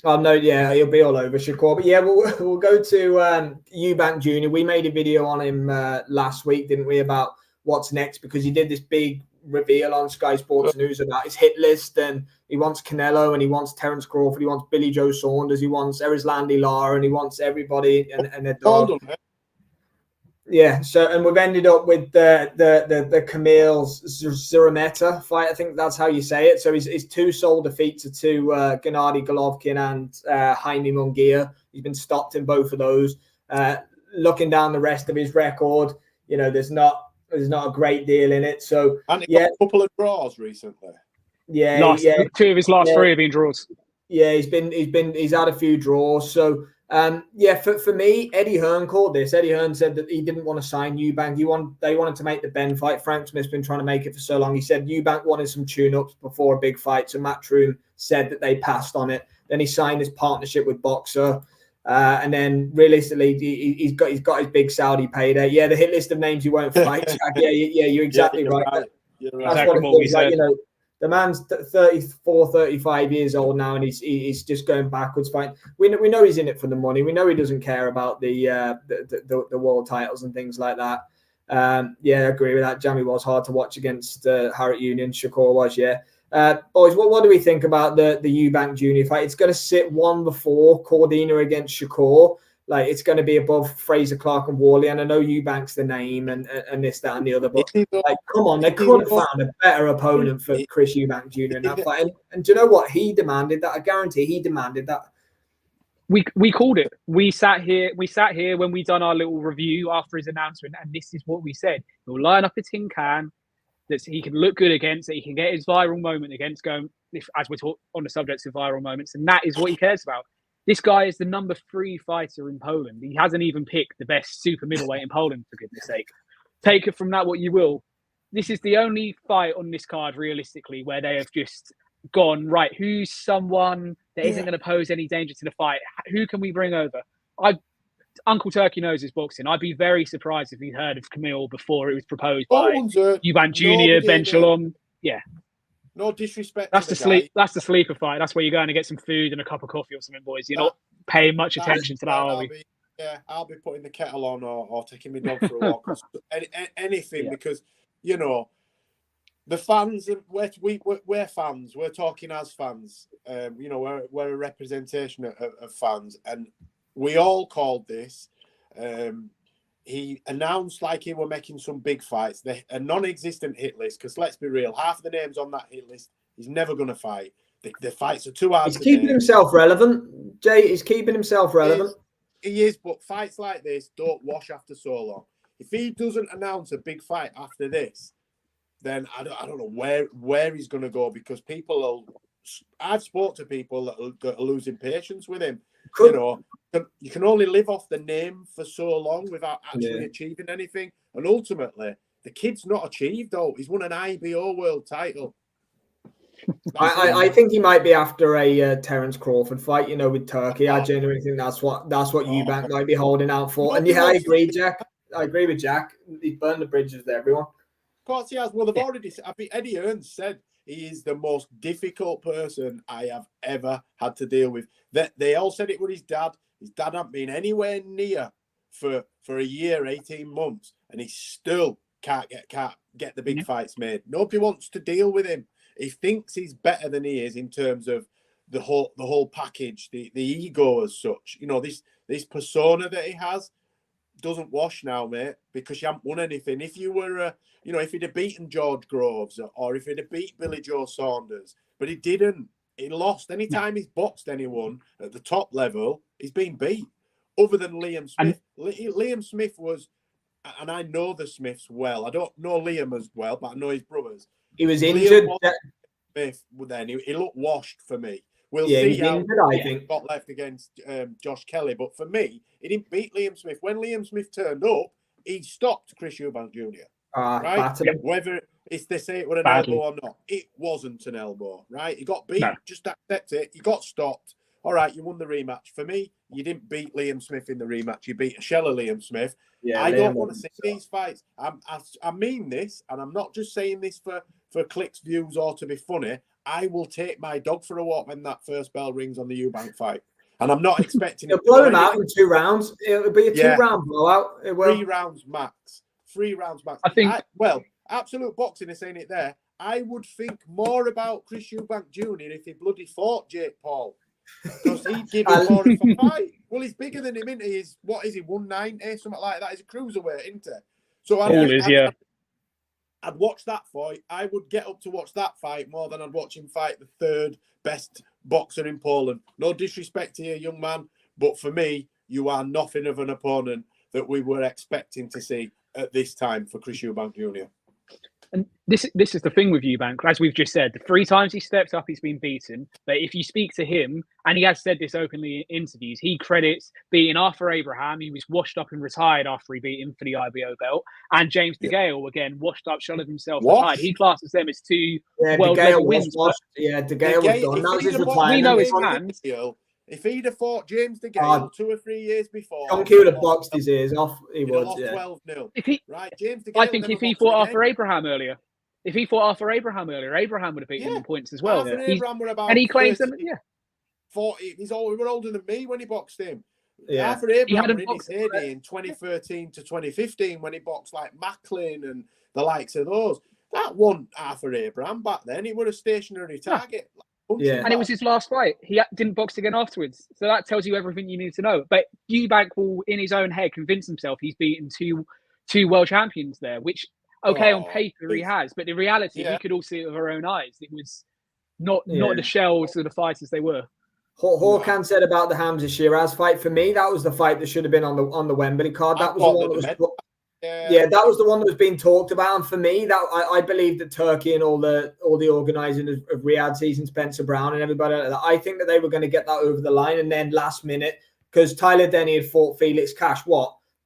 Oh no, yeah, he'll be all over Shakur. But yeah, we'll go to Eubank Jr. We made a video on him last week, didn't we, about what's next, because he did this big reveal on Sky Sports News about his hit list, and he wants Canelo, and he wants Terence Crawford, he wants Billy Joe Saunders, he wants Erislandy Lara, and he wants everybody and their dog. Yeah, so and we've ended up with the Kamil Zuremeta fight. I think that's how you say it. So his two sole defeats are to Gennady Golovkin and Jaime Munguia. He's been stopped in both of those. Looking down the rest of his record, there's not a great deal in it. So and he got a couple of draws recently. Yeah, two of his last three have been draws. Yeah, he's had a few draws. So for me, Eddie Hearn called this. Eddie Hearn said that he didn't want to sign Eubank. They wanted to make the Ben fight. Frank Smith's been trying to make it for so long. He said Eubank wanted some tune-ups before a big fight. So Matchroom said that they passed on it. Then he signed this partnership with Boxer. And then realistically, he's got his big Saudi payday. Yeah, the hit list of names he won't fight. Yeah, you're exactly right. You're right. That's exactly what he said. The man's 34, 35 years old now, and he's just going backwards. Fine. We know he's in it for the money. We know he doesn't care about the world titles and things like that. I agree with that. Jamie was hard to watch against Harrod Union. Shakur was, boys, what do we think about the Eubank Jr. fight? It's going to sit one before Cordina against Shakur. Like, it's going to be above Fraser Clark and Worley. And I know Eubank's the name and this, that, and the other. But, come on, they couldn't have found a better opponent for Chris Eubank Jr. in that fight. And do you know what? He demanded that. I guarantee he demanded that. We called it. We sat here when we done our little review after his announcement, and this is what we said. He'll line up a tin can that he can look good against, that he can get his viral moment against, as we're talking on the subject of viral moments, and that is what he cares about. This guy is the number 3 fighter in Poland. He hasn't even picked the best super middleweight in Poland, for goodness sake. Take it from that what you will. This is the only fight on this card, realistically, where they have just gone, right, who's someone that isn't going to pose any danger to the fight? Who can we bring over? Uncle Turkey knows his boxing. I'd be very surprised if he'd heard of Kamil before it was proposed by Eubank Jr., Ben Shalom. Yeah. No disrespect. That's to the sleep. guy. That's the sleeper fight. That's where you're going to get some food and a cup of coffee or something, boys. You're not paying much attention to that, are we? I'll be putting the kettle on or taking my dog for a walk or anything because you know the fans. We're fans. We're talking as fans. You know, we're a representation of fans, and we all called this. He announced like he were making some big fights, a non-existent hit list. Because let's be real, half of the names on that hit list, he's never going to fight. The fights are too hard. He's keeping himself relevant. Jay is keeping himself relevant. He is, but fights like this don't wash after so long. If he doesn't announce a big fight after this, then I don't know where he's going to go because I've spoke to people that are losing patience with him. You know, you can only live off the name for so long without actually achieving anything. And ultimately, the kid's not achieved, though. He's won an IBO world title. I think he might be after a Terence Crawford fight, you know, with Turkey. I genuinely think that's what Eubank might be holding out for. And I agree, Jack. I agree with Jack. He's burned the bridges with everyone. Of course he has. Well, they've already. I think Eddie Hearn said he is the most difficult person I have ever had to deal with. They all said it with his dad. His dad hadn't been anywhere near for a year, 18 months, and he still can't get the big fights made. Nobody wants to deal with him. He thinks he's better than he is in terms of the whole package, the ego as such. You know, this persona that he has doesn't wash now, mate, because you haven't won anything. If you were, if he'd have beaten George Groves or if he'd have beat Billy Joe Saunders, but he didn't. He lost. Anytime he's boxed anyone at the top level, he's been beat. Other than Liam Smith. Liam Smith was, and I know the Smiths well. I don't know Liam as well, but I know his brothers. He was injured. Smith, then he looked washed for me. We'll see how injured, I think. Got left against Josh Kelly, but for me, he didn't beat Liam Smith. When Liam Smith turned up, he stopped Chris Eubank Jr. Right? Whether it's they say it was an elbow or not, it wasn't an elbow. Right? He got beat. No. Just accept it. You got stopped. All right, you won the rematch. For me, you didn't beat Liam Smith in the rematch. You beat a shell of Liam Smith. Yeah, I don't want to see these fights. I mean this, and I'm not just saying this for clicks, views, or to be funny. I will take my dog for a walk when that first bell rings on the Eubank fight. And I'm not expecting it. Blow him out in 2 rounds. It'll be a 2-round blowout. It will. 3 rounds max. 3 rounds max. I think. Absolute boxing is saying it there. I would think more about Chris Eubank Jr. if he bloody fought Jake Paul. Because he'd give him more of a fight. Well, he's bigger than him, isn't he? What is he, 190, something like that? He's a cruiserweight, isn't he? So I'd watch that fight. I would get up to watch that fight more than I'd watch him fight the 3rd best boxer in Poland. No disrespect to you, young man, but for me, you are nothing of an opponent that we were expecting to see at this time for Chris Eubank Jr. And this is the thing with Eubank, as we've just said, the 3 times he stepped up, he's been beaten. But if you speak to him, and he has said this openly in interviews, he credits beating Arthur Abraham. He was washed up and retired after he beat him for the IBO belt. And James DeGale, again, washed up, shut of himself, retired. He classes them as 2 world-level wins. DeGale was gone. That was his retirement. We know his hands. If he'd have fought James DeGale 2 or 3 years before, Donkey would have boxed his ears off. He would, lost 12-0. Right, James DeGale. I think if he fought Arthur Abraham earlier, Abraham would have beaten him in points as well. Abraham were about and he claims them. 40. He was older than me when he boxed him. Yeah. Arthur Abraham were in his heyday in 2013 to 2015 when he boxed like Macklin and the likes of those. That wasn't Arthur Abraham back then. He was a stationary target. Yeah. And it was his last fight. He didn't box again afterwards. So that tells you everything you need to know. But Eubank will, in his own head, convince himself he's beaten two world champions there, which, on paper he has. But in reality, we could all see it with our own eyes. It was not the shells of the fighters they were. Hawkan said about the Hamza Shiraz fight, for me, that was the fight that should have been on the Wembley card. That was the one that was... that was the one that was being talked about, and for me, that I believe that Turkey and all the organising of Riyadh season, Spencer Brown and everybody like that, I think that they were going to get that over the line, and then last minute, because Tyler Denny had fought Felix Cash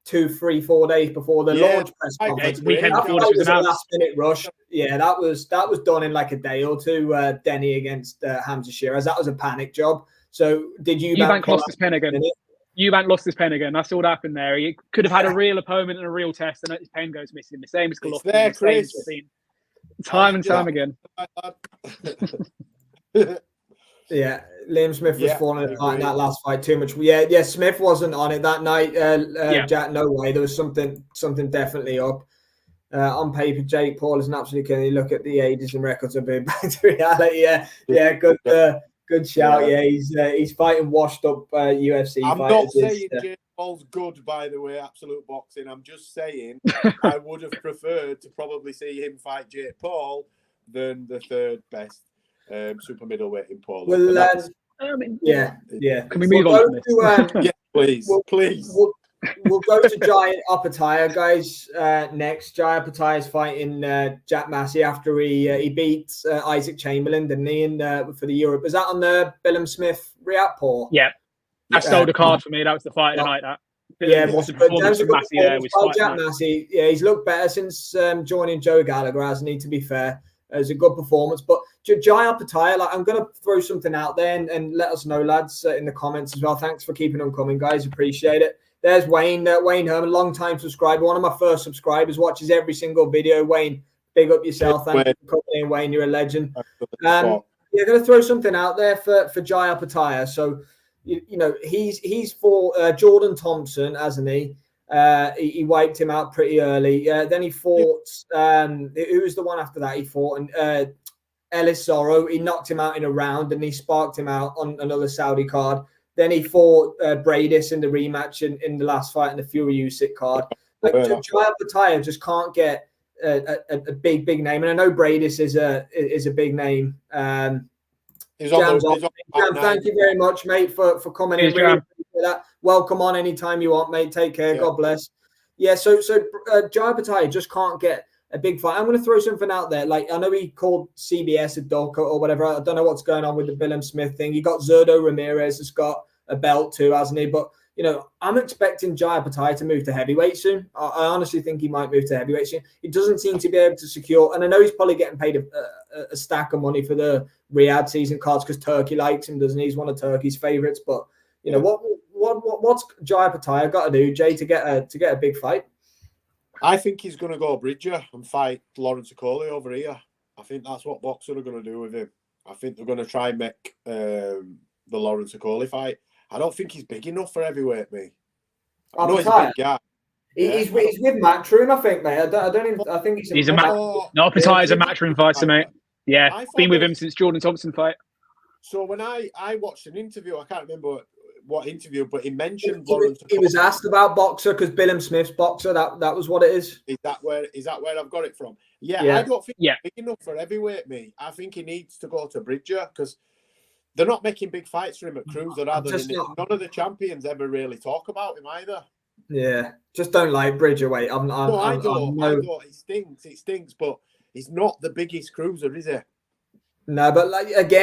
2, 3, 4 days before the launch press conference. That was a last minute rush. Yeah, that was done in like a day or two. Denny against Hamza Shiraz. That was a panic job. So did Eubank lost his pen again? Eubank lost his pen again. That's all that happened there. He could have had a real opponent and a real test, and his pen goes missing. The same as Golovkin. Time and time again. Yeah, Liam Smith was falling apart in that last fight too much. Yeah, Smith wasn't on it that night. Jack, no way. There was something definitely up. On paper, Jake Paul is an absolute killer. You look at the ages and records of being back to reality. Yeah, good shout. Yeah, he's fighting washed up UFC I'm fighters. not saying Jake Paul's good, by the way, absolute boxing. I'm just saying I would have preferred to probably see him fight Jake Paul than the third best super middleweight in Poland. Well, yeah. Can we move on from this? Yeah, please, please. We'll go to Jai Opetaia, guys. Next, Jai Opetaia is fighting Jack Massey after he beat Isaac Chamberlain, didn't he? For the Europe. Was that on the Billum Smith Riyadh Paul? Yeah, that stole the card for me. That was the fight of the night. That was the performance of Massey there. Jack Massey, he's looked better since joining Joe Gallagher, hasn't he? To be fair. It was a good performance, but Jai Opetaia, I'm going to throw something out there and let us know, lads, in the comments as well. Thanks for keeping them coming, guys. Appreciate it. There's Wayne Herman, long-time subscriber, one of my first subscribers, watches every single video. Wayne, big up yourself. Thank you for coming in, Wayne. You're a legend. You're going to throw something out there for Jai Opetaia. So, he's for Jordan Thompson, hasn't he? He wiped him out pretty early. Then he fought. Who was the one after that? He fought and Ellis Zorro. He knocked him out in a round, and he sparked him out on another Saudi card. Then he fought Bradis in the rematch in the last fight in the Fury Usyk card. Like Jai Opetaia just can't get a big name, and I know Bradis is a big name. Jam, thank you very much, mate, for coming in. Really that. Welcome on anytime you want, mate. Take care. God bless. Yeah, so Jai Opetaia just can't get a big fight. I'm going to throw something out there. Like, I know he called CBS a dog or whatever. I don't know what's going on with the Billum Smith thing. You got Zurdo Ramirez has got a belt too, hasn't he? But, I'm expecting Jai Opetaia to move to heavyweight soon. I honestly think he might move to heavyweight soon. He doesn't seem to be able to secure, and I know he's probably getting paid a stack of money for the Riyadh season cards because Turkey likes him, doesn't he? He's one of Turkey's favourites. But, what's Jai Opetaia got to do, Jay, to get a big fight? I think he's going to go Bridger and fight Lawrence Okoli over here. I think that's what boxers are going to do with him. I think they're going to try and make the Lawrence Okoli fight. I don't think he's big enough for heavyweight, me. I know he's a big guy. He's with Matchroom, I think, mate. I think he's a Opetaia's a Matchroom fighter, mate. Yeah, been with him since Jordan Thompson fight. So when I watched an interview, I can't remember what interview, but he mentioned he was asked about boxer because Billum Smith's boxer. That was what it is. Is that where I've got it from? Yeah. I don't think he's big enough for heavyweight, me. I think he needs to go to Bridger because they're not making big fights for him at Cruiser. None of the champions ever really talk about him either. Yeah, just don't like Bridger. Wait, I don't. It stinks, but he's not the biggest cruiser, is he? No, but I do.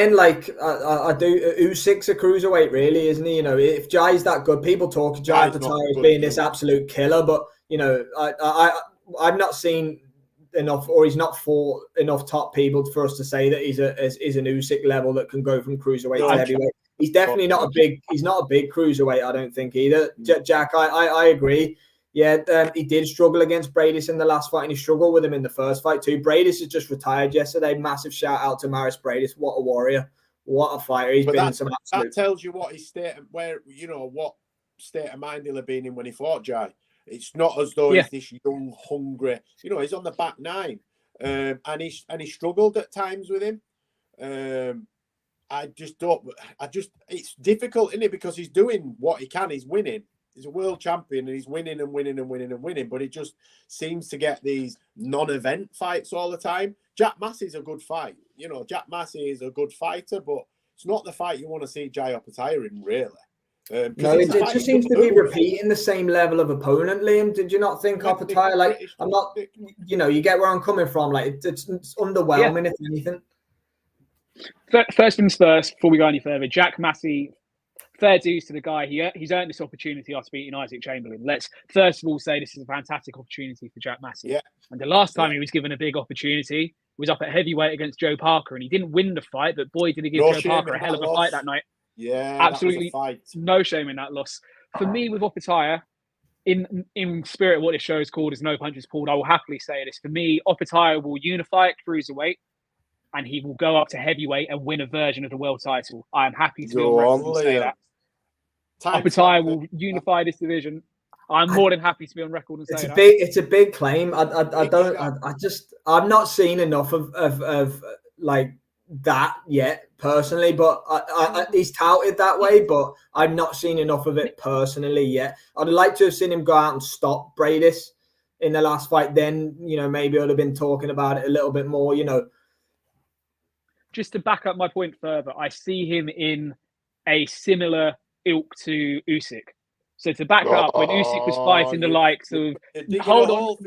Usyk's a cruiserweight, really, isn't he? If Jai's that good, people talk Jai Opetaia as being this absolute killer, but I've not seen enough, or he's not fought enough top people for us to say that he's an Usyk level that can go from cruiserweight to heavyweight. He's definitely not a big cruiserweight, I don't think either. Jack, I agree. Yeah, he did struggle against Bradis in the last fight, and he struggled with him in the first fight too. Bradis has just retired yesterday. Massive shout out to Maris Bradis. What a warrior! What a fighter! He's been some absolute. That tells you what his state, what state of mind he'll have been in when he fought Jai. It's not as though he's this young, hungry. He's on the back nine, and he struggled at times with him. It's difficult, isn't it? Because he's doing what he can. He's winning. He's a world champion and he's winning and winning and winning and winning, but it just seems to get these non-event fights all the time. Jack Massey's a good fight. Jack Massey is a good fighter, but it's not the fight you want to see Jai Opetaia in, really. No, it just seems to be repeating the same level of opponent, Liam. Did you not think Opetaia, I'm not, you get where I'm coming from. It's underwhelming, if anything. First things first, before we go any further, Jack Massey, fair dues to the guy. He's earned this opportunity after beating Isaac Chamberlain. Let's first of all say this is a fantastic opportunity for Jack Massey. Yeah. And the last time he was given a big opportunity was up at heavyweight against Joe Parker, and he didn't win the fight, but boy, did he give Joe Parker a hell of a fight that night. Yeah, absolutely no shame in that loss. For me, with Opetaia, in spirit of what this show is called is No Punches Pulled, I will happily say this. For me, Opetaia will unify at cruiserweight, and he will go up to heavyweight and win a version of the world title. I am happy to be on record and say that. Opetaia will unify this division. I'm more than happy to be on record and say that. It's a big claim. I'm not seen enough of like that yet personally, but he's touted that way, but I've not seen enough of it personally yet. I'd like to have seen him go out and stop Bradis in the last fight. Then, maybe I'd have been talking about it a little bit more, Just to back up my point further, I see him in a similar ilk to Usyk. So to back up, when Usyk was fighting the likes of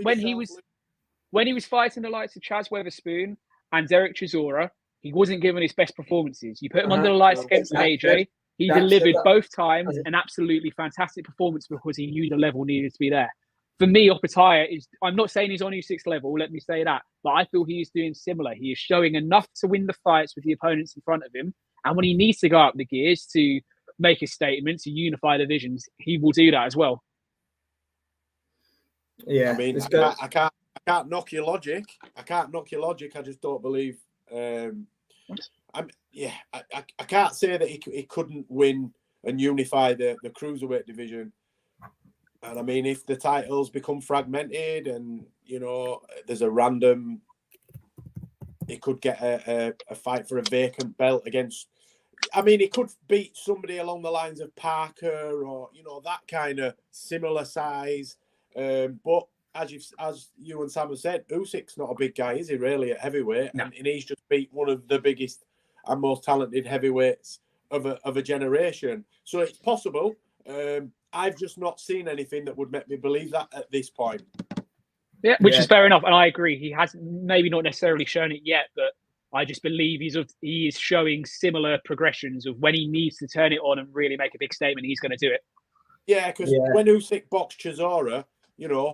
when he was fighting the likes of Chaz Weatherspoon and Derek Chisora, he wasn't given his best performances. You put him under the lights against AJ, he delivered both times an absolutely fantastic performance because he knew the level needed to be there. For me, Opetaia I'm not saying he's on Usyk's level, let me say that, but I feel he is doing similar. He is showing enough to win the fights with the opponents in front of him. And when he needs to go up the gears to make a statement, to unify the divisions, he will do that as well. Yeah, I mean, I can't knock your logic. I just don't believe. I can't say that he couldn't win and unify the cruiserweight division. And I mean, if the titles become fragmented and there's a random, he could get a fight for a vacant belt against. I mean, he could beat somebody along the lines of Parker or that kind of similar size. But as you and Sam have said, Usyk's not a big guy, is he? Really at heavyweight, no. And he's just beat one of the biggest and most talented heavyweights of a generation. So it's possible. I've just not seen anything that would make me believe that at this point. Yeah, which is fair enough, and I agree. He has maybe not necessarily shown it yet, but I just believe he is showing similar progressions of when he needs to turn it on and really make a big statement, he's going to do it. Yeah, because when Usyk boxed Chisora,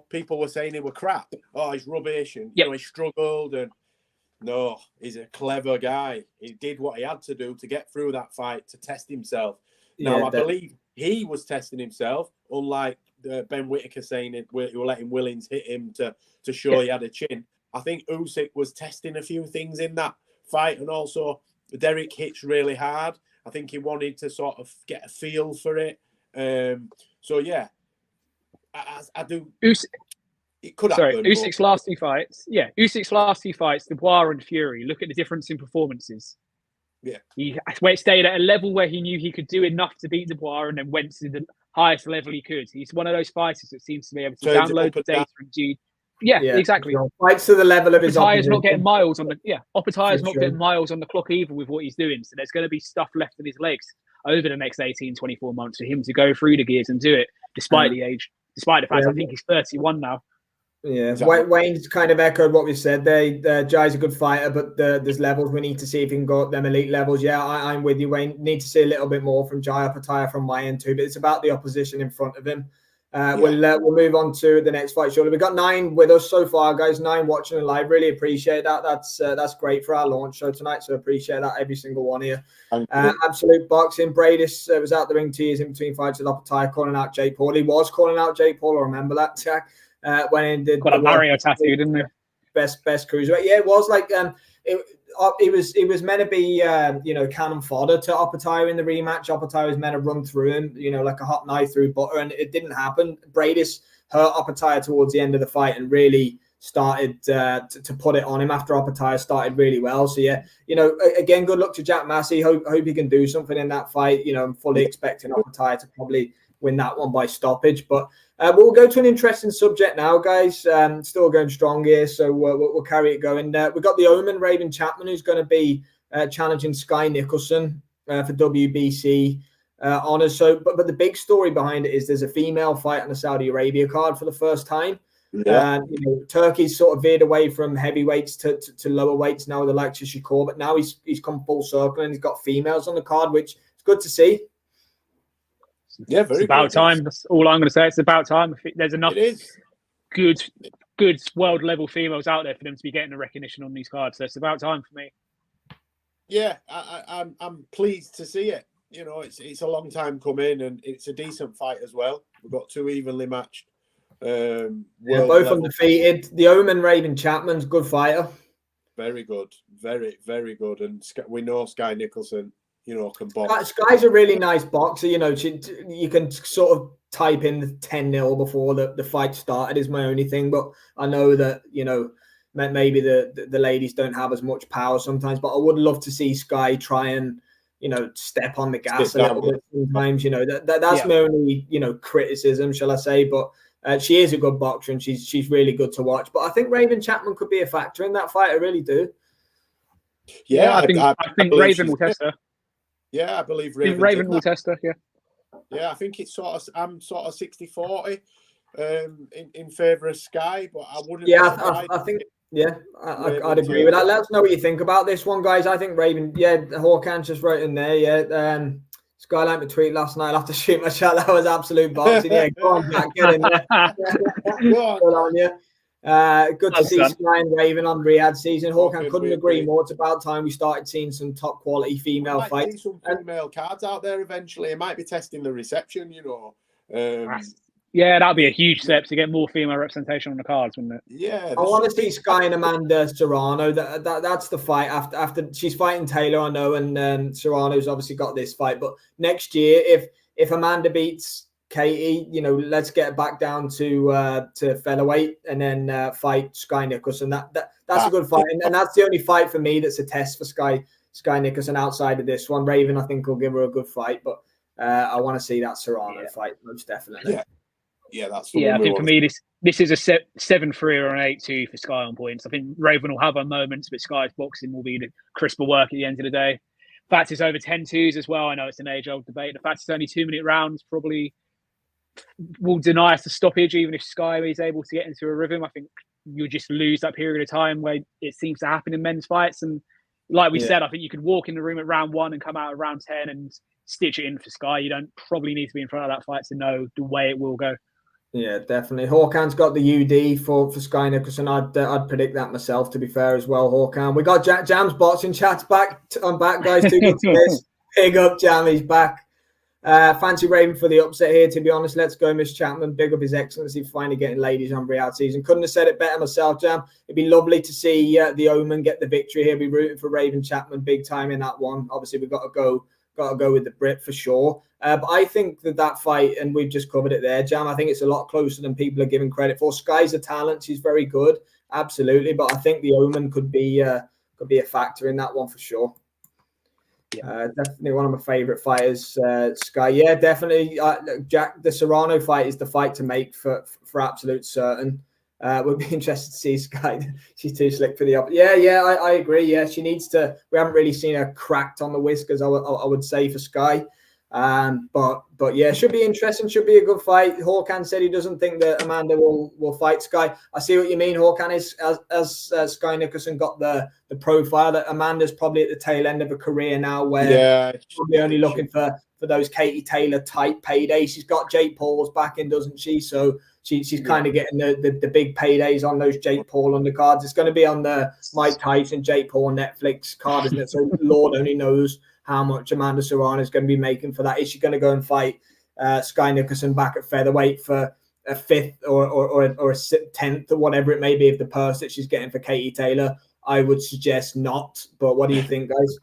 people were saying he were crap. Oh, he's rubbish, and he struggled. And no, he's a clever guy. He did what he had to do to get through that fight to test himself. Now, I believe he was testing himself, unlike Ben Whittaker saying it, we were letting Willings hit him to show he had a chin. I think Usyk was testing a few things in that fight, and also Derek hits really hard. I think he wanted to sort of get a feel for it. So yeah, I do. It could happen. Usyk's last two fights. Yeah, Usyk's last two fights, Dubois and Fury. Look at the difference in performances. Yeah, he stayed at a level where he knew he could do enough to beat Dubois, and then went to the highest level he could. He's one of those fighters that seems to be able to download the data and do. Yeah, exactly. Fights to the level of his opponent. Opetaia's not getting miles on the Opetaia's not getting miles on the clock either with what he's doing. So there's going to be stuff left in his legs over the next 18, 24 months for him to go through the gears and do it, despite the age, despite the fact I think he's 31 now. Yeah, exactly. Wayne's kind of echoed what we said there. Jai's a good fighter, but there's levels we need to see if he can go up them elite levels. Yeah, I'm with you, Wayne. Need to see a little bit more from Jai Opetaia from my end too, but it's about the opposition in front of him. We'll move on to the next fight shortly. We've got 9 with us so far, guys. 9 watching it live. Really appreciate that. That's great for our launch show tonight. So appreciate that, every single one here. Absolute boxing. Bradis was out the ring tears in between fights with Opetaia, calling out Jake Paul. He was calling out Jake Paul. I remember that, Jack. When he did got a Mario tattoo, didn't he? Best cruiserweight. Yeah, it was like it was meant to be cannon fodder to Opetaia in the rematch. Opetaia was meant to run through him, like a hot knife through butter, and it didn't happen. Bradis hurt Opetaia towards the end of the fight and really started to put it on him after Opetaia started really well. So yeah, again, good luck to Jack Massey. Hope he can do something in that fight. I'm fully expecting Opetaia to probably win that one by stoppage, but we'll go to an interesting subject now, guys. Still going strong here, so we'll carry it going. We've got the Omen Raven Chapman, who's going to be challenging Sky Nicholson for WBC honors. So, but the big story behind it is there's a female fight on the Saudi Arabia card for the first time. Yeah. Turkey's sort of veered away from heavyweights to lower weights now with the likes of Shakur, but now he's come full circle and he's got females on the card, which is good to see. Yeah, it's about time. That's all I'm going to say. It's about time. I think there's enough good world level females out there for them to be getting the recognition on these cards. So it's about time for me. Yeah, I'm pleased to see it. It's a long time coming, and it's a decent fight as well. We've got 2 evenly matched Both undefeated. The Omen Raven Chapman's good fighter. Very good, very, very good. And we know Sky Nicholson, can box. Sky's a really nice boxer. You can sort of type in the 10-0 before the fight started is my only thing. But I know that, maybe the ladies don't have as much power sometimes. But I would love to see Sky try and, step on the gas a little bit sometimes. That's my only, criticism, shall I say. But she is a good boxer and she's really good to watch. But I think Raven Chapman could be a factor in that fight. I really do. Yeah, I think Raven will test her. Yeah, I believe Raven will test her. Yeah, I think it's I'm sort of 60-40 in favour of Sky, but I wouldn't. Yeah, I think. Yeah, I'd agree with that. Let us know what you think about this one, guys. I think Raven. Yeah, Hawkins just wrote in there. Yeah, Sky liked my tweet last night. I'll have to shoot my shot. That was absolute boxing. Yeah, go on, Jack. Get in there. Go on, yeah. Good to see Sky and Raven on Riyadh season. Hawkins couldn't agree more. It's about time we started seeing some top quality female fights. Some female cards out there eventually. It might be testing the reception, Yeah, that'd be a huge step to get more female representation on the cards, wouldn't it? Yeah, I want to see Sky and Amanda Serrano. That's the fight after she's fighting Taylor, I know, and Serrano's obviously got this fight. But next year, if Amanda beats Katie, let's get back down to featherweight and then fight Sky Nicholson. That's a good fight, and that's the only fight for me that's a test for Sky Nicholson outside of this one. Raven, I think, will give her a good fight, but I want to see that Serrano fight most definitely. Yeah, that's. I think for me, this is a 7-3 or an 8-2 for Sky on points. I think Raven will have her moments, but Sky's boxing will be the crisper work at the end of the day. The fact it's over 10-2s as well. I know it's an age-old debate. The fact it's only 2-minute rounds probably will deny us the stoppage, even if Sky is able to get into a rhythm. I think you just lose that period of time where it seems to happen in men's fights. And like we said, I think you could walk in the room at round 1 and come out at round 10 and stitch it in for Sky. You don't probably need to be in front of that fight to know the way it will go. Yeah, definitely. Hawkins got the UD for Sky Nicholson. I'd predict that myself, to be fair, as well, Hawkins. We got Jam's boxing chats back. I'm back, guys. Too good to this. Big up, Jam. He's back. Fancy Raven for the upset here, to be honest. Let's go, Miss Chapman. Big up His Excellency for finally getting ladies on Riyadh season. Couldn't have said it better myself, Jam. It'd be lovely to see the Omen get the victory here. Be rooting for Raven Chapman big time in that one. Obviously, we've got to go with the Brit for sure. But I think that fight, and we've just covered it there, Jam, I think it's a lot closer than people are giving credit for. Sky's a talent. She's very good. Absolutely. But I think the Omen could be a factor in that one for sure. Yeah. Definitely one of my favourite fighters, Sky. Yeah, definitely. Jack, the Serrano fight is the fight to make for absolute certain. We'll be interested to see Sky. She's too slick for the up. Yeah, I agree. Yeah, she needs to. We haven't really seen her cracked on the whiskers, I would say, for Sky. But yeah, should be interesting. Should be a good fight. Hawkins said he doesn't think that Amanda will fight Sky. I see what you mean, Hawkins. As Sky Nicholson got the profile that Amanda's probably at the tail end of a career now, where she's probably only looking for those Katie Taylor type paydays. She's got Jake Paul's backing, doesn't she? So she's kind of getting the big paydays on those Jake Paul undercards. It's going to be on the Mike Tyson, Jake Paul Netflix card, isn't it? So Lord only knows how much Amanda Serrano is going to be making for that. Is she going to go and fight Sky Nicholson back at featherweight for a 5th or a 10th or whatever it may be of the purse that she's getting for Katie Taylor? I would suggest not. But what do you think, guys?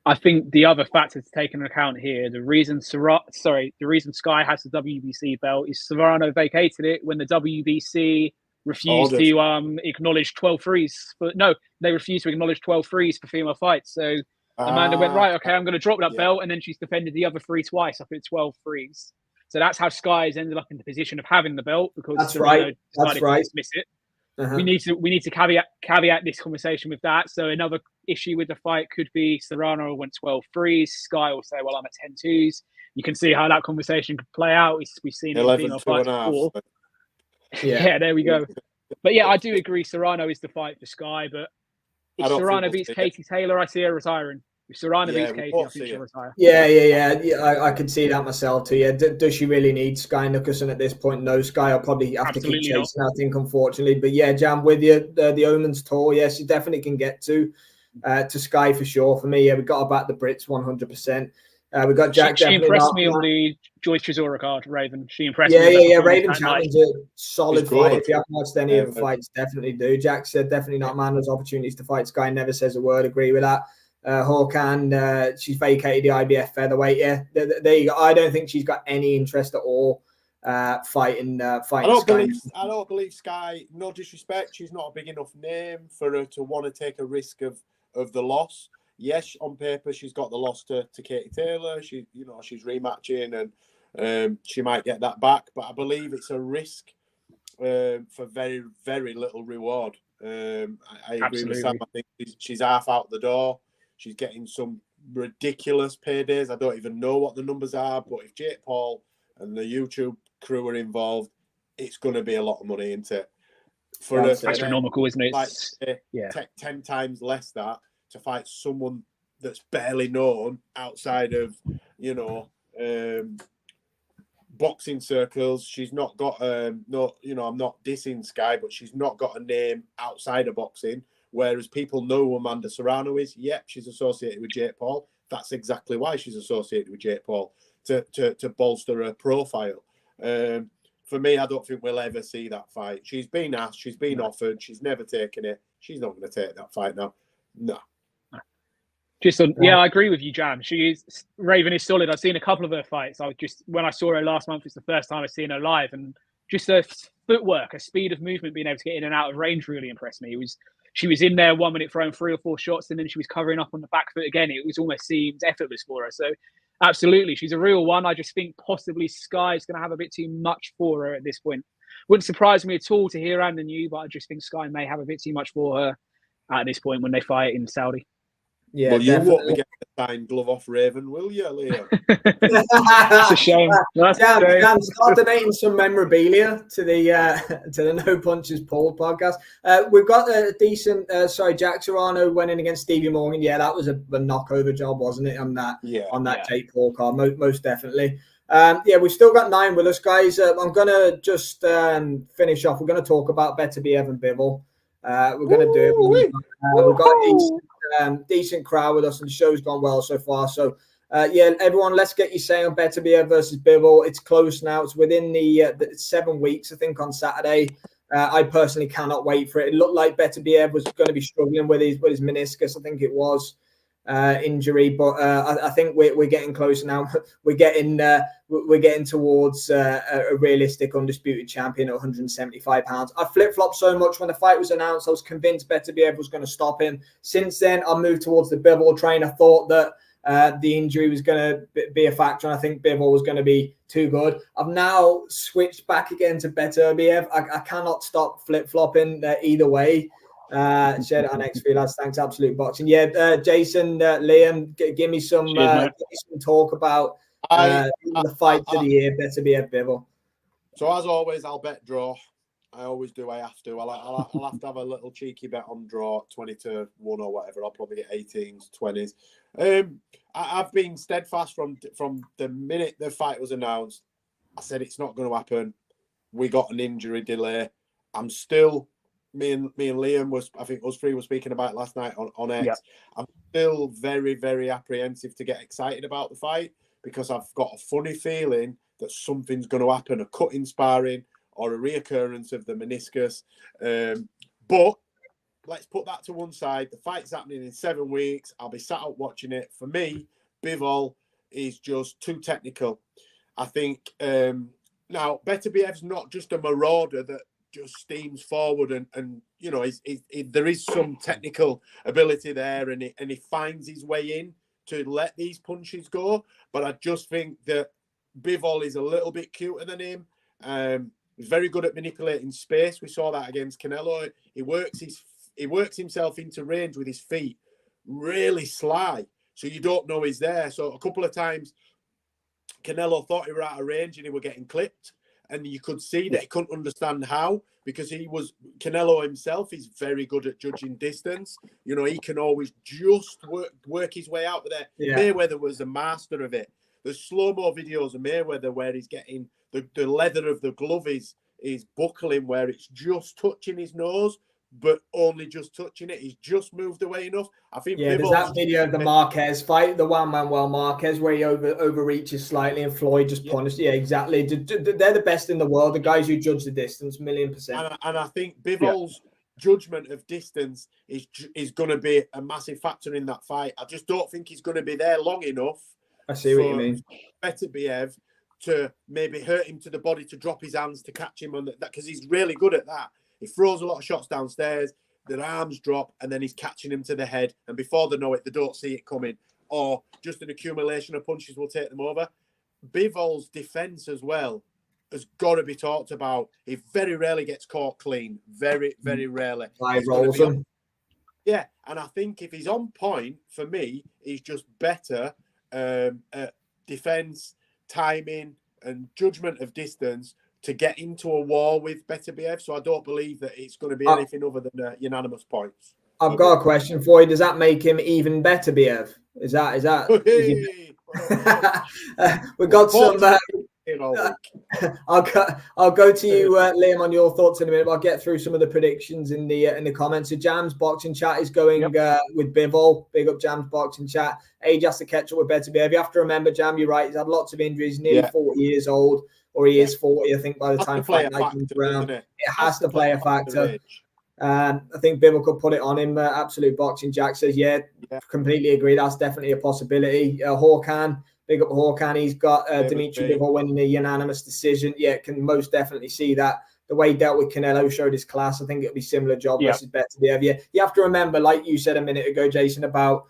I think the other factor to take into account here, the reason Sky has the WBC belt is Serrano vacated it when the WBC refused to acknowledge 12 frees. They refused to acknowledge 12 frees for female fights. So Amanda went, right, okay, I'm going to drop that belt, and then she's defended the other 3 twice up at 12 frees. So that's how Sky's ended up in the position of having the belt, because Serrano decided to dismiss it. Uh-huh. We need to caveat this conversation with that. So another issue with the fight could be Serrano went 12 frees. Sky will say, well, I'm at 10-2s. You can see how that conversation could play out. We've seen it in female fights before. Yeah, there we go. But yeah, I do agree Serrano is the fight for Sky. But if Serrano beats Katie Taylor, I see her retiring. If Serrano beats Katie, I think she'll retire. Yeah. I could see that myself too. Yeah, does she really need Sky Nicholson at this point? No, Sky will probably have to keep chasing, I think, unfortunately. But yeah, Jam, with you, the Omens tour, yes, you definitely can get to Sky for sure. For me, yeah, we got to back the Brits 100%. We got Jack. She impressed me on the Joyce Chisora card, Raven. She impressed me. Yeah. Raven Chapman's a solid fight. If you haven't watched any of the fights, definitely do. Jack said definitely not a man who's opportunities to fight. Sky never says a word. Agree with that. Hawkan, she's vacated the IBF featherweight. Yeah, there you go. I don't think she's got any interest at all fighting. I don't believe Sky. No disrespect, she's not a big enough name for her to want to take a risk of the loss. Yes, on paper she's got the loss to Katie Taylor. She's rematching and she might get that back. But I believe it's a risk for very, very little reward. I agree with Sam. I think she's half out the door. She's getting some ridiculous paydays. I don't even know what the numbers are, but if Jake Paul and the YouTube crew are involved, it's going to be a lot of money, isn't it? That's astronomical, isn't it? Like, take 10 times less that to fight someone that's barely known outside of, boxing circles. She's not got I'm not dissing Sky, but she's not got a name outside of boxing. Whereas people know who Amanda Serrano is. Yep, she's associated with Jake Paul. That's exactly why she's associated with Jake Paul, to bolster her profile. For me, I don't think we'll ever see that fight. She's been asked, she's been offered, she's never taken it. She's not going to take that fight now. No. I agree with you, Jam. Raven is solid. I've seen a couple of her fights. When I saw her last month, it's the first time I've seen her live, and just her footwork, her speed of movement, being able to get in and out of range really impressed me. She was in there 1 minute throwing 3 or 4 shots, and then she was covering up on the back foot again. It was almost seemed effortless for her. So absolutely, she's a real one. I just think possibly Sky's going to have a bit too much for her at this point. Wouldn't surprise me at all to hear Anna New, but I just think Sky may have a bit too much for her at this point when they fight in Saudi. Yeah, well, you won't be getting a signed glove off Raven, will you, Liam? It's a shame. Dan, start donating some memorabilia to the No Punches Paul podcast. We've got a decent. Jack Serrano went in against Stevie Morgan. Yeah, that was a knockover job, wasn't it? On that Jake Paul card, most definitely. We've still got 9 with us, guys. I'm gonna just finish off. We're gonna talk about Beterbiev and Bivol. We're gonna do it. We've got decent crowd with us, and the show's gone well so far. So, everyone, let's get you say on Beterbiev versus Bivol. It's close now. It's within the 7 weeks, I think, on Saturday. I personally cannot wait for it. It looked like Beterbiev was going to be struggling with his meniscus. I think it was injury, but I think we're getting closer now. We're getting towards a realistic undisputed champion at 175 pounds. I flip-flopped so much when the fight was announced. I was convinced Beterbiev was going to stop him. Since then, I moved towards the Bivol train. I thought that the injury was going to be a factor, and I think Bivol was going to be too good. I've now switched back again to Beterbiev. I cannot stop flip-flopping either way. Shared it on XP, lads. Thanks, Absolute Boxing. Jason, Liam, give me some talk about the fight of the year, Beterbiev Bivol. So as always, I'll bet draw. I always do. I have to. I'll have to have a little cheeky bet on draw, 20-1 or whatever. I'll probably get 18s, 20s. I've been steadfast from the minute the fight was announced. I said it's not going to happen. We got an injury delay. I'm still. Me and Liam I think us three were speaking about it last night on X. Yep. I'm still very, very apprehensive to get excited about the fight because I've got a funny feeling that something's going to happen, a cut in sparring or a reoccurrence of the meniscus. But let's put that to one side. The fight's happening in 7 weeks. I'll be sat out watching it. For me, Bivol is just too technical. I think now Beterbiev's not just a marauder that just steams forward and there is some technical ability there and he finds his way in to let these punches go. But I just think that Bivol is a little bit cuter than him. He's very good at manipulating space. We saw that against Canelo. He works himself into range with his feet, really sly. So you don't know he's there. So a couple of times Canelo thought he were out of range and he were getting clipped. And you could see that he couldn't understand how, because Canelo himself is very good at judging distance. He can always just work his way out there. Yeah. Mayweather was a master of it. The slow-mo videos of Mayweather where he's getting the leather of the glove is buckling, where it's just touching his nose. but only just touching it. He's just moved away enough. I think. Yeah, there's that video of the Marquez fight, the Juan Manuel Marquez, where he overreaches slightly and Floyd just punished. Yeah, exactly. They're the best in the world. The guys who judge the distance, 1,000,000%. And I think Bivol's judgment of distance is going to be a massive factor in that fight. I just don't think he's going to be there long enough. I see what you mean. Beterbiev to maybe hurt him to the body, to drop his hands, to catch him on that, because he's really good at that. He throws a lot of shots downstairs, their arms drop, and then he's catching him to the head. And before they know it, they don't see it coming. Or just an accumulation of punches will take them over. Bivol's defense as well has got to be talked about. He very rarely gets caught clean. Very, very rarely. Rolls him. Yeah, and I think if he's on point, for me, he's just better at defense, timing, and judgment of distance to get into a war with Beterbiev. So I don't believe that it's going to be anything other than unanimous points. I've got a question for you. Does that make him even Beterbiev? Is that? We've got some. I'll go to you, Liam, on your thoughts in a minute. I'll get through some of the predictions in the comments. So Jam's boxing chat is going with Bivol. Big up Jam's boxing chat. Age has to catch up with Beterbiev. You have to remember, Jam, you're right. He's had lots of injuries. Nearly 40 years old, or he is 40, I think, by the time Fight Night comes around. It has to play a factor. I think Bivol could put it on him. Absolute Boxing Jack says, completely agree. That's definitely a possibility. Horkan, big up Horkan. He's got Dimitri Bivol winning a unanimous decision. Yeah, can most definitely see that. The way he dealt with Canelo showed his class. I think it'll be similar job versus Beterbiev. Yeah, you have to remember, like you said a minute ago, Jason, about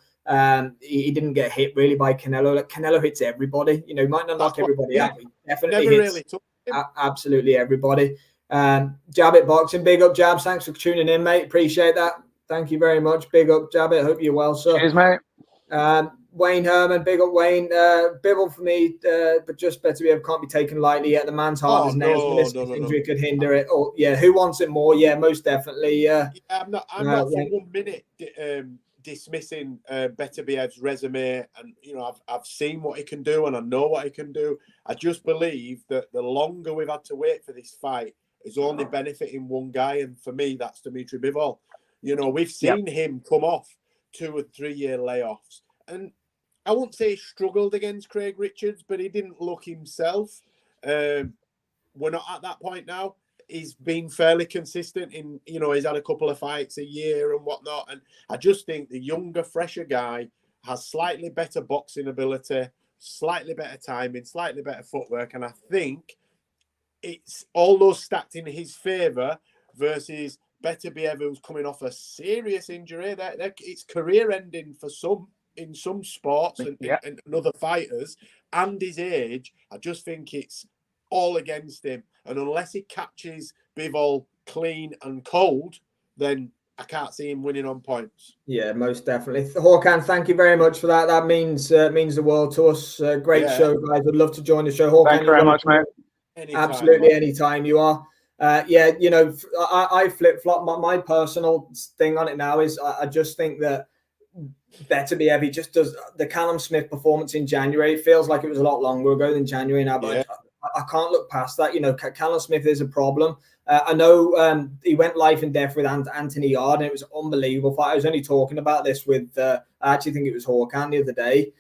he didn't get hit really by Canelo. Like, Canelo hits everybody. You know, he might not knock everybody out, but he definitely hits absolutely everybody. Jabbit Boxing, big up Jabs. Thanks for tuning in, mate. Appreciate that. Thank you very much. Big up Jabbit. Hope you're well, sir. Cheers, mate. Wayne Herman, big up Wayne. Bivol for me, but just Beterbiev can't be taken lightly yet. The man's heart is nails. Injury could hinder it. Oh, yeah. Who wants it more? Yeah, most definitely. I'm not for 1 minute dismissing Beterbiev's resume, and I've seen what he can do, and I know what he can do. I just believe that the longer we've had to wait for this fight is only benefiting one guy, and for me, that's Dimitri Bivol. We've seen him come off 2 or 3 year layoffs, and I won't say he struggled against Craig Richards, but he didn't look himself. We're not at that point now. He's been fairly consistent in, he's had a couple of fights a year and whatnot. And I just think the younger, fresher guy has slightly better boxing ability, slightly better timing, slightly better footwork. And I think it's all those stacked in his favour versus Beterbiev, who's coming off a serious injury. It's career-ending for some in some sports and other fighters, and his age. I just think it's all against him. And unless he catches Bivol clean and cold, then I can't see him winning on points. Yeah, most definitely. Horkan, thank you very much for that. That means the world to us. Great show, guys. Would love to join the show. Horkan, thank you very much, mate. Absolutely, anytime you are. I flip-flop. My personal thing on it now is I just think that Beterbiev, he just does the Callum Smith performance in January. It feels like it was a lot longer ago than January now, but I can't look past that. Callum Smith is a problem. I know he went life and death with Anthony Yard, and it was an unbelievable fight. I was only talking about this with, I actually think it was Horkan the other day.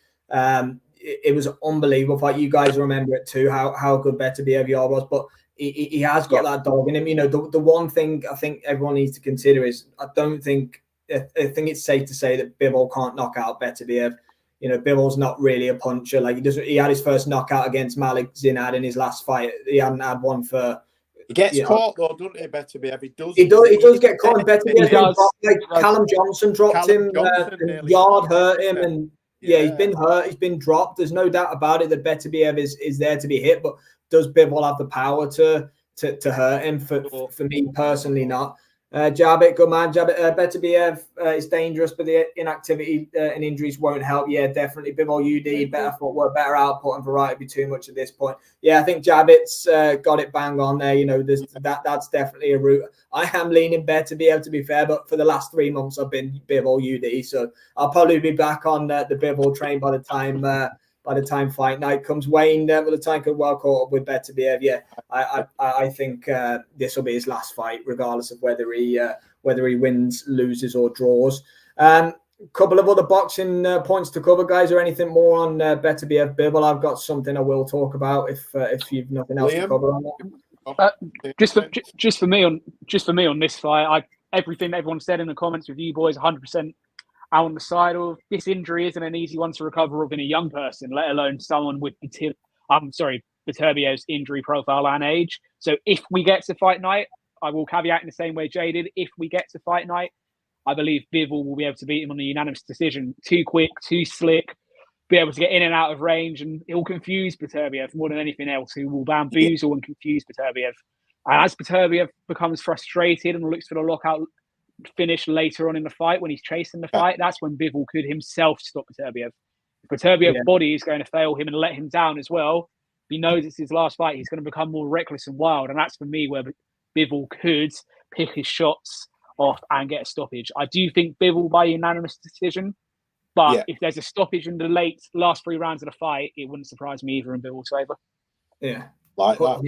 It was an unbelievable fight. You guys remember it too, how good Beterbiev Yard was, but he has got that dog in him. The one thing I think everyone needs to consider is I think it's safe to say that Bivol can't knock out Beterbiev. Bivol's not really a puncher. Like he had his first knockout against Malik Zinad in his last fight. He hadn't had one for. He gets caught though, doesn't he, Beterbiev? He does get caught. Beterbiev, Callum Johnson dropped him. Yard hurt him, and he's been hurt. He's been dropped. There's no doubt about it that Beterbiev is there to be hit. But does Bivol have the power to hurt him? For me personally, not. Jabbit, good man. Jabbit, Beterbiev is dangerous, but the inactivity and injuries won't help. Yeah, definitely. Bivol UD, better footwork, better output, and variety be too much at this point. Yeah, I think Jabbit's got it bang on there. That's definitely a route. I am leaning Beterbiev, to be fair, but for the last 3 months I've been Bivol UD, so I'll probably be back on the Bivol train by the time Fight Night comes. Wayne, by the time could well caught up with Beterbiev. Yeah, I think this will be his last fight, regardless of whether he whether he wins, loses, or draws. Couple of other boxing points to cover, guys, or anything more on Beterbiev Bivol? I've got something I will talk about if you've nothing else to cover on that. Just for me on this fight, everything everyone said in the comments with you boys, 100% out on the side of this injury isn't an easy one to recover of in a young person, let alone someone with Beterbiev's injury profile and age. So if we get to fight night, I will caveat in the same way Jay did. If we get to fight night, I believe Bivol will be able to beat him on a unanimous decision. Too quick, too slick, be able to get in and out of range, and he'll confuse Beterbiev more than anything else. He will bamboozle and confuse Beterbiev. And as Beterbiev becomes frustrated and looks for the lockout finish later on in the fight, when he's chasing the fight, that's when Bivol could himself stop Beterbiev. If Beterbiev's body is going to fail him and let him down as well, he knows it's his last fight, he's going to become more reckless and wild. And that's for me where Bivol could pick his shots off and get a stoppage. I do think Bivol by unanimous decision, but if there's a stoppage in the last 3 rounds of the fight, it wouldn't surprise me either in Bivol's favour. Yeah, like that.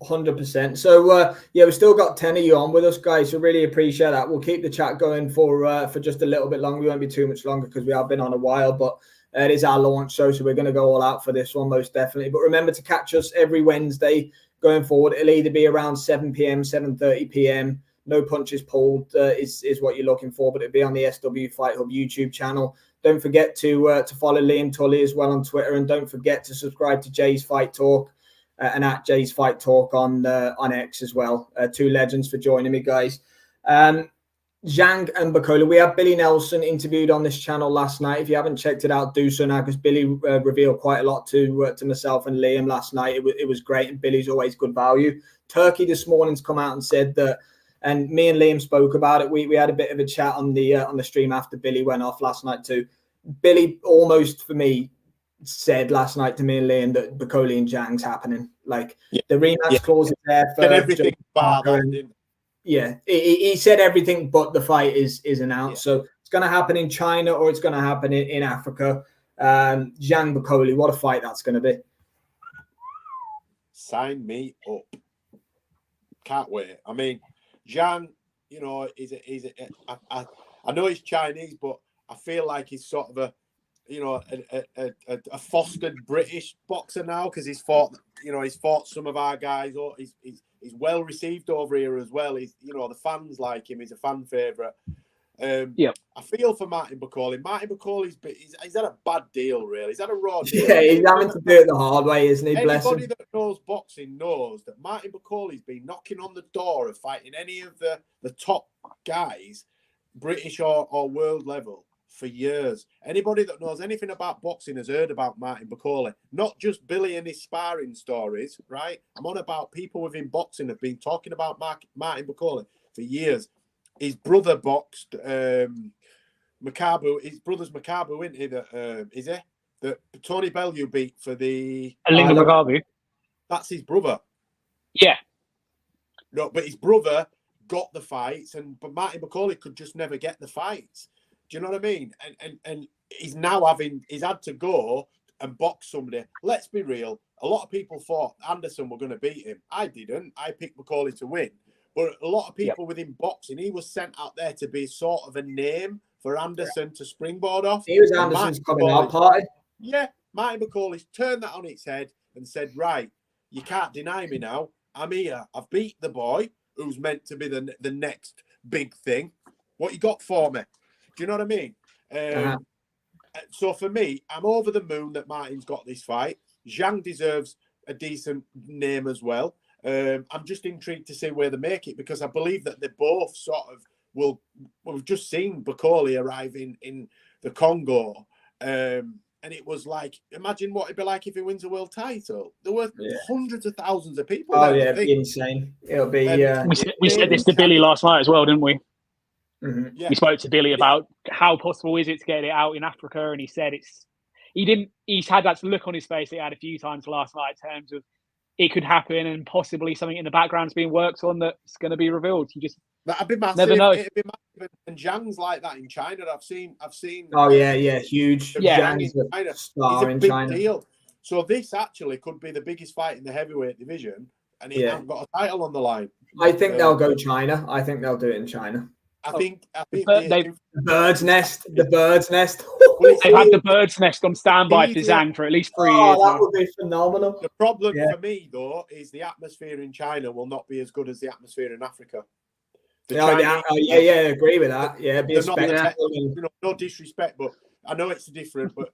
100%. So we've still got 10 of you on with us, guys, so really appreciate that. We'll keep the chat going for just a little bit longer. We won't be too much longer because we have been on a while, but it is our launch show, so we're going to go all out for this one most definitely. But remember to catch us every Wednesday going forward. It'll either be around 7 p.m, 7:30 p.m. No punches pulled is what you're looking for, but it'll be on the SW Fight Hub YouTube channel. Don't forget to follow Liam Tully as well on Twitter, and don't forget to subscribe to Jay's Fight Talk and at Jay's Fight Talk on X as well. 2 legends for joining me, guys. Zhang and Bacola. We had Billy Nelson interviewed on this channel last night. If you haven't checked it out, do so now, because Billy revealed quite a lot to myself and Liam last night. It was great, and Billy's always good value. Turkey this morning's come out and said that, and me and Liam spoke about it. We had a bit of a chat on the stream after Billy went off last night too. Billy almost, for me, said last night to me and Liam that Bacola and Zhang's happening. Like the rematch clause is there for everything. He said everything but the fight is announced. So it's going to happen in China or it's going to happen in Africa. Zhang Bacola, what a fight that's going to be. Sign me up. Can't wait. I mean, Zhang, you know, I know he's Chinese, but I feel like he's sort of a fostered British boxer now, because he's fought some of our guys. He's well received over here as well. The fans like him. He's a fan favourite. I feel for Martin Bacola. Martin Bacola's he's had a bad deal, really. He's had a raw deal. Yeah, he's having to do it the hard way, isn't he? Anybody that knows boxing knows that Martin Bacola's been knocking on the door of fighting any of the top guys, British or world level, for years. Anybody that knows anything about boxing has heard about Martin Bacola. Not just Billy and his sparring stories, right? I'm on about people within boxing have been talking about Martin Bacola for years. His brother boxed Makabu. His brother's Makabu, isn't he? That Tony Bellew beat for the Alinga Makabu. That's his brother. Yeah. No, but his brother got the fights, but Martin Bacola could just never get the fights. Do you know what I mean? And he's had to go and box somebody. Let's be real. A lot of people thought Anderson were going to beat him. I didn't. I picked Bacola to win. But a lot of people within boxing, he was sent out there to be sort of a name for Anderson to springboard off. He was Anderson's coming out party. Yeah, Martin Bacola's turned that on its head and said, right, you can't deny me now. I'm here. I've beat the boy who's meant to be the next big thing. What you got for me? Do you know what I mean? So for me, I'm over the moon that Martin's got this fight. Zhang deserves a decent name as well. I'm just intrigued to see where they make it, because I believe that they both sort of will. We've just seen Bacola arrive in the Congo, and it was like, imagine what it'd be like if he wins a world title. There were hundreds of thousands of people. Oh it'd be insane. It'll be. We said this to Billy last night as well, didn't we? Mm-hmm. We spoke to Billy about how possible is it to get it out in Africa, and he said he's had that look on his face that he had a few times last night in terms of it could happen and possibly something in the background's being worked on that's going to be revealed. You just that'd be massive. Never know. It'd be massive. And Zhang's like that in China. I've seen. Oh yeah, huge. Zhang in China. Star He's a in big China. deal. So this actually could be the biggest fight in the heavyweight division, and he hasn't got a title on the line. I think they'll go China. I think they'll do it in China. I think the bird's nest. The bird's nest. They've had the bird's nest on standby for Zhang for at least 3 years. That would be phenomenal. The problem for me, though, is the atmosphere in China will not be as good as the atmosphere in Africa. I agree with that. Yeah, be a spectacle. No disrespect, but I know it's different. But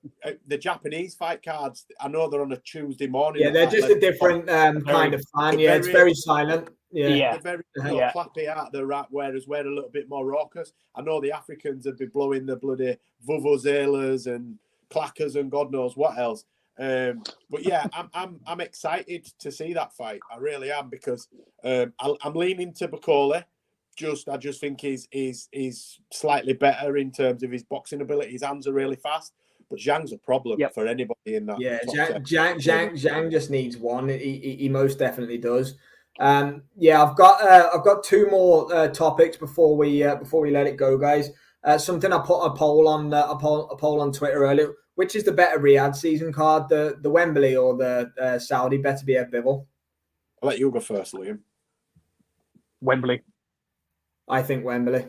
the Japanese fight cards, I know they're on a Tuesday morning. Yeah, they're just a different kind of fan. Yeah, it's very silent. Yeah. They're very clappy out the rap, whereas we're a little bit more raucous. I know the Africans have been blowing the bloody vuvuzelas and clackers and God knows what else. But yeah, I'm excited to see that fight. I really am, because I'm leaning to Bakole. I just think he's slightly better in terms of his boxing ability. His hands are really fast. But Zhang's a problem for anybody in that. Yeah, Zhang just needs one. He most definitely does. I've got 2 more topics before we let it go, guys. Something I put a poll on Twitter earlier. Which is the better Riyadh season card, the Wembley or the Saudi Beterbiev Bivol? I'll let you go first, Liam. Wembley. I think Wembley.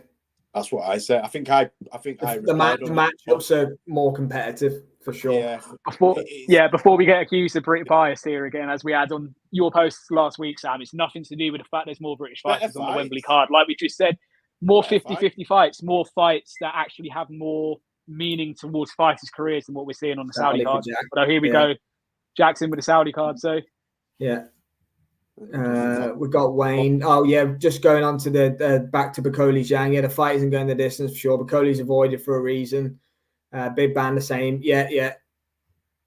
That's what I said. I think the matchups are more competitive for sure. Before we get accused of British bias here again, as we had on your posts last week, Sam, it's nothing to do with the fact there's more British fighters on the Wembley card. Like we just said, more 50-50 fights, more fights that actually have more meaning towards fighters' careers than what we're seeing on the Saudi card. But here we go, Jackson with the Saudi card. So we've got Wayne. Oh yeah, just going on to the back to Bakole Zhang. Yeah, the fight isn't going the distance for sure. Bakole's avoided for a reason. Big Band the same.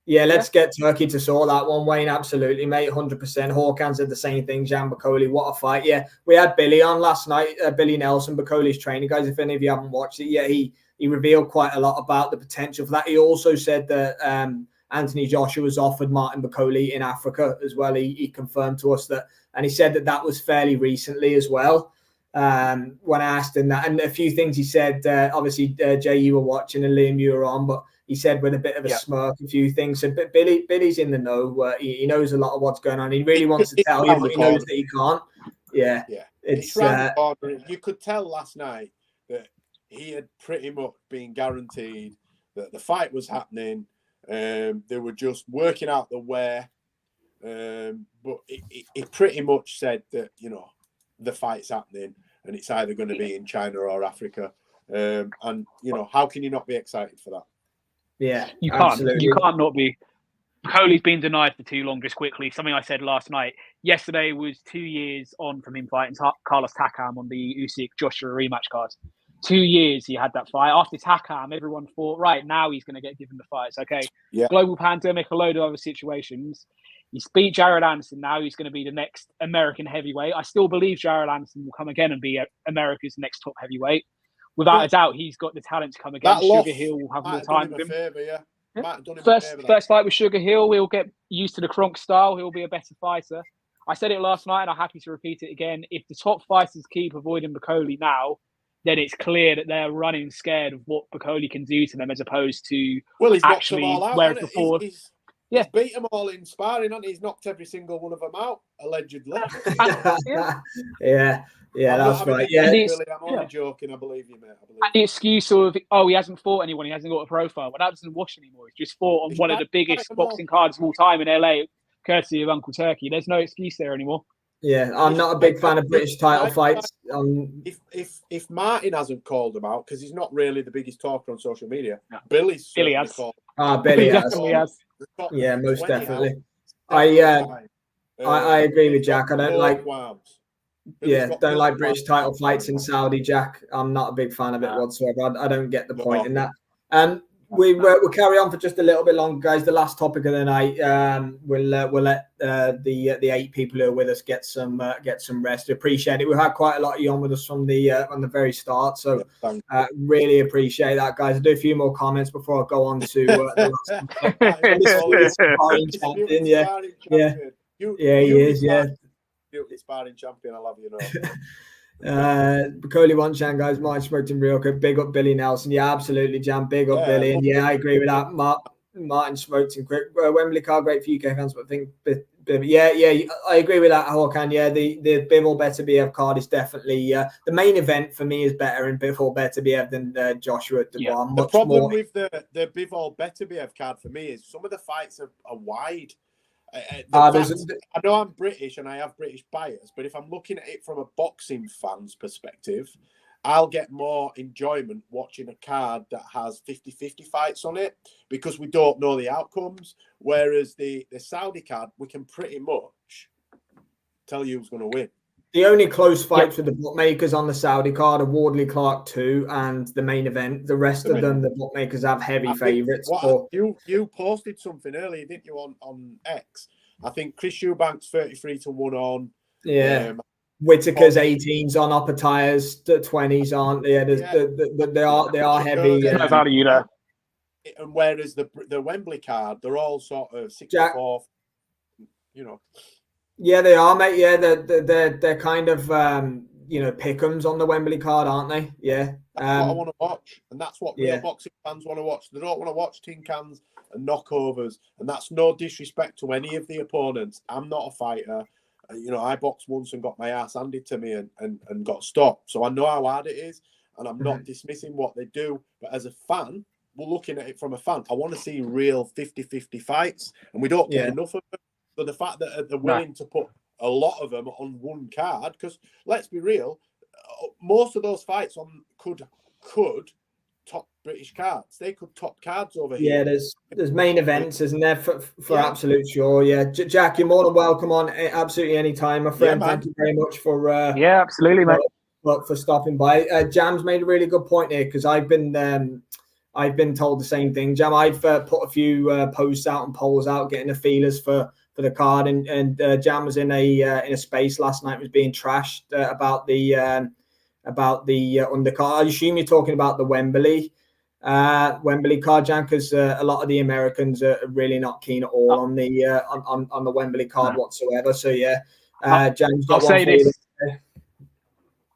Let's get Turkey to sort that one, Wayne. Absolutely, mate. 100%. Hawkan said the same thing. Zhang Bakole, what a fight. Yeah, we had Billy on last night. Billy Nelson, Bakole's trainer, guys. If any of you haven't watched it, he revealed quite a lot about the potential for that. He also said that Anthony Joshua was offered Martin Bakole in Africa as well. He confirmed to us that, and he said that was fairly recently as well. When I asked him that, and a few things he said, obviously, Jay, you were watching and Liam, you were on, but he said with a bit of a smirk, a few things. So Billy's in the know. He knows a lot of what's going on. He really wants to tell you, but he knows that he can't. Yeah. It's you could tell last night that he had pretty much been guaranteed that the fight was happening. They were just working out the where. But he pretty much said that, the fight's happening and it's either going to be in China or Africa. And, how can you not be excited for that? Yeah, you can't not be. Bakole's been denied for too long just quickly. Something I said last night. Yesterday was 2 years on from him fighting Carlos Takam on the Usyk Joshua rematch card. 2 years he had that fight. After Takam, everyone thought, right, now he's going to get given the fights. Okay, global pandemic, a load of other situations. He's beat Jared Anderson. Now he's going to be the next American heavyweight. I still believe Jared Anderson will come again and be America's next top heavyweight. Without a doubt, he's got the talent to come again. Sugar Hill will have more time with him. First fight with Sugar Hill, he'll get used to the Kronk style. He'll be a better fighter. I said it last night, and I'm happy to repeat it again. If the top fighters keep avoiding Bakole now, then it's clear that they're running scared of what Bakole can do to them, as opposed to he's actually knocked them all out, where it's forward. He's beat them all in sparring, and he's knocked every single one of them out, allegedly. That's right. Yeah, I'm only joking. I believe you, mate. And the excuse of, he hasn't fought anyone, he hasn't got a profile. Well, that doesn't wash anymore. He's just fought on one of the biggest boxing cards of all time in LA, courtesy of Uncle Turkey. There's no excuse there anymore. Yeah, I'm not a big fan of British title fights. If Martin hasn't called him out, because he's not really the biggest talker on social media, Billy has. Billy has. Yeah, most definitely. I agree with Jack. I don't like. Don't like British title fights in Saudi, Jack. I'm not a big fan of it whatsoever. I don't get the point in that. We'll carry on for just a little bit longer, guys. The last topic of the night. We'll let the 8 people who are with us get some rest. Appreciate it. We've had quite a lot of you on with us from the very start, so really appreciate that, guys. I'll do a few more comments before I go on to the last sparring champion. He is. Sparring champion. I love you. Bakole Wanchan, guys. Mine smoked in real good. Big up Billy Nelson. Yeah, absolutely, Jam. Big up Billy. And I agree with that. Martin Smotes and quick Wembley card great for UK fans, but I think yeah, I agree with that, Håkan. Yeah, the Bivol Beterbiev card is definitely the main event for me is better in Bivol Beterbiev than Joshua Dubois. Yeah. The problem with the Bivol Beterbiev card for me is some of the fights are wide. I know I'm British and I have British bias, but if I'm looking at it from a boxing fan's perspective, I'll get more enjoyment watching a card that has 50-50 fights on it because we don't know the outcomes. Whereas the Saudi card, we can pretty much tell you who's going to win. The only close fights with the bookmakers on the Saudi card are Wardley Clark 2 and the main event. The rest of them, the bookmakers have heavy favourites. You posted something earlier, didn't you, on X? I think Chris Eubanks 33-1 on. Yeah. Whitaker's 18s on upper tires, the 20s aren't. Yeah, they are heavy. No value there. And whereas the Wembley card, they're all sort of 64. You know. Yeah, they are, mate. Yeah, they're kind of pick'ems on the Wembley card, aren't they? Yeah. That's what I want to watch, and that's what real boxing fans want to watch. They don't want to watch tin cans and knockovers, and that's no disrespect to any of the opponents. I'm not a fighter. I boxed once and got my ass handed to me and got stopped. So I know how hard it is, and I'm not dismissing what they do. But as a fan, we're looking at it from a fan. I want to see real 50-50 fights, and we don't get enough of them. So the fact that they're willing to put a lot of them on one card, because let's be real, most of those fights could top British cards. They could top cards over here. Yeah, there's main events, isn't there, for absolute sure. Yeah, Jack, you're more than welcome on absolutely any time, my friend. Thank you very much for absolutely, mate. For stopping by. Jam's made a really good point here because I've been told the same thing. Jam, I've put a few posts out and polls out, getting the feelers for the card, and Jam was in a space last night, was being trashed about the undercard. I assume you're talking about the Wembley card, Jam, because a lot of the Americans are really not keen at all on the Wembley card whatsoever. So yeah, Jam's got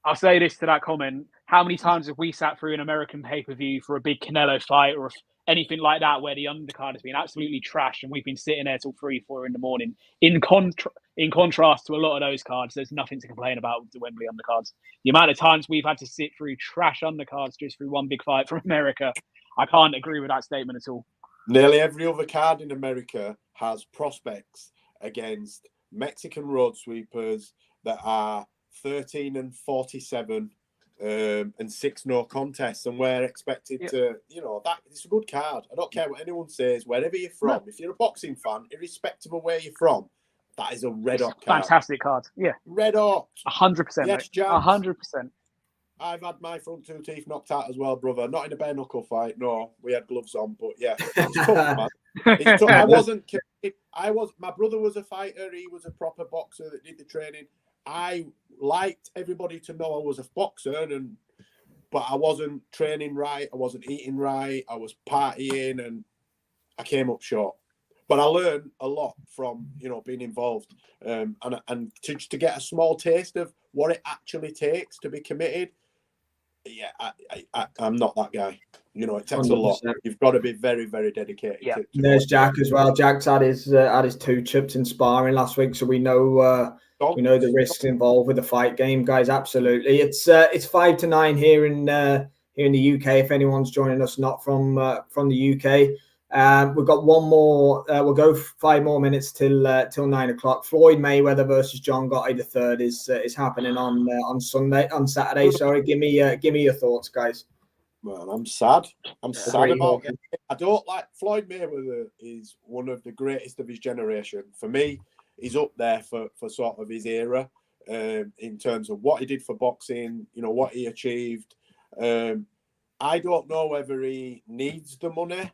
I'll say this to that comment. How many times have we sat through an American pay-per-view for a big Canelo fight or anything like that where the undercard has been absolutely trashed and we've been sitting there till 3-4 in the morning? In contrast to a lot of those cards, there's nothing to complain about with the Wembley undercards. The amount of times we've had to sit through trash undercards just through one big fight from America, I can't agree with that statement at all. Nearly every other card in America has prospects against Mexican road sweepers that are 13-47 and 6 no contests, and we're expected to, that it's a good card. I don't care what anyone says, wherever you're from. If you're a boxing fan, irrespective of where you're from, that is a red hot card. Fantastic card. Yeah. Red hot. 100%. Yes, Jam. 100%. I've had my front 2 teeth knocked out as well, brother. Not in a bare knuckle fight. No, we had gloves on, but yeah, it's tough, man. It's tough. I wasn't kidding. My brother was a fighter. He was a proper boxer that did the training. I liked everybody to know I was a boxer, but I wasn't training right. I wasn't eating right. I was partying, and I came up short. But I learned a lot from being involved, and to get a small taste of what it actually takes to be committed. Yeah, I'm not that guy. It takes 100%. A lot. You've got to be very, very dedicated. Yeah. There's Jack as well. Jack's had his 2 chips in sparring last week, so we know the risks involved with the fight game, guys. Absolutely. It's 5-9 here in the UK. If anyone's joining us not from the UK. We've got one more. We'll go 5 more minutes till 9 o'clock. Floyd Mayweather versus John Gotti III is happening on Saturday. Sorry, give me your thoughts, guys. Well, I'm sad. I'm sad about it. I don't like Floyd Mayweather. Is one of the greatest of his generation. For me, he's up there for sort of his era in terms of what he did for boxing. What he achieved. I don't know whether he needs the money.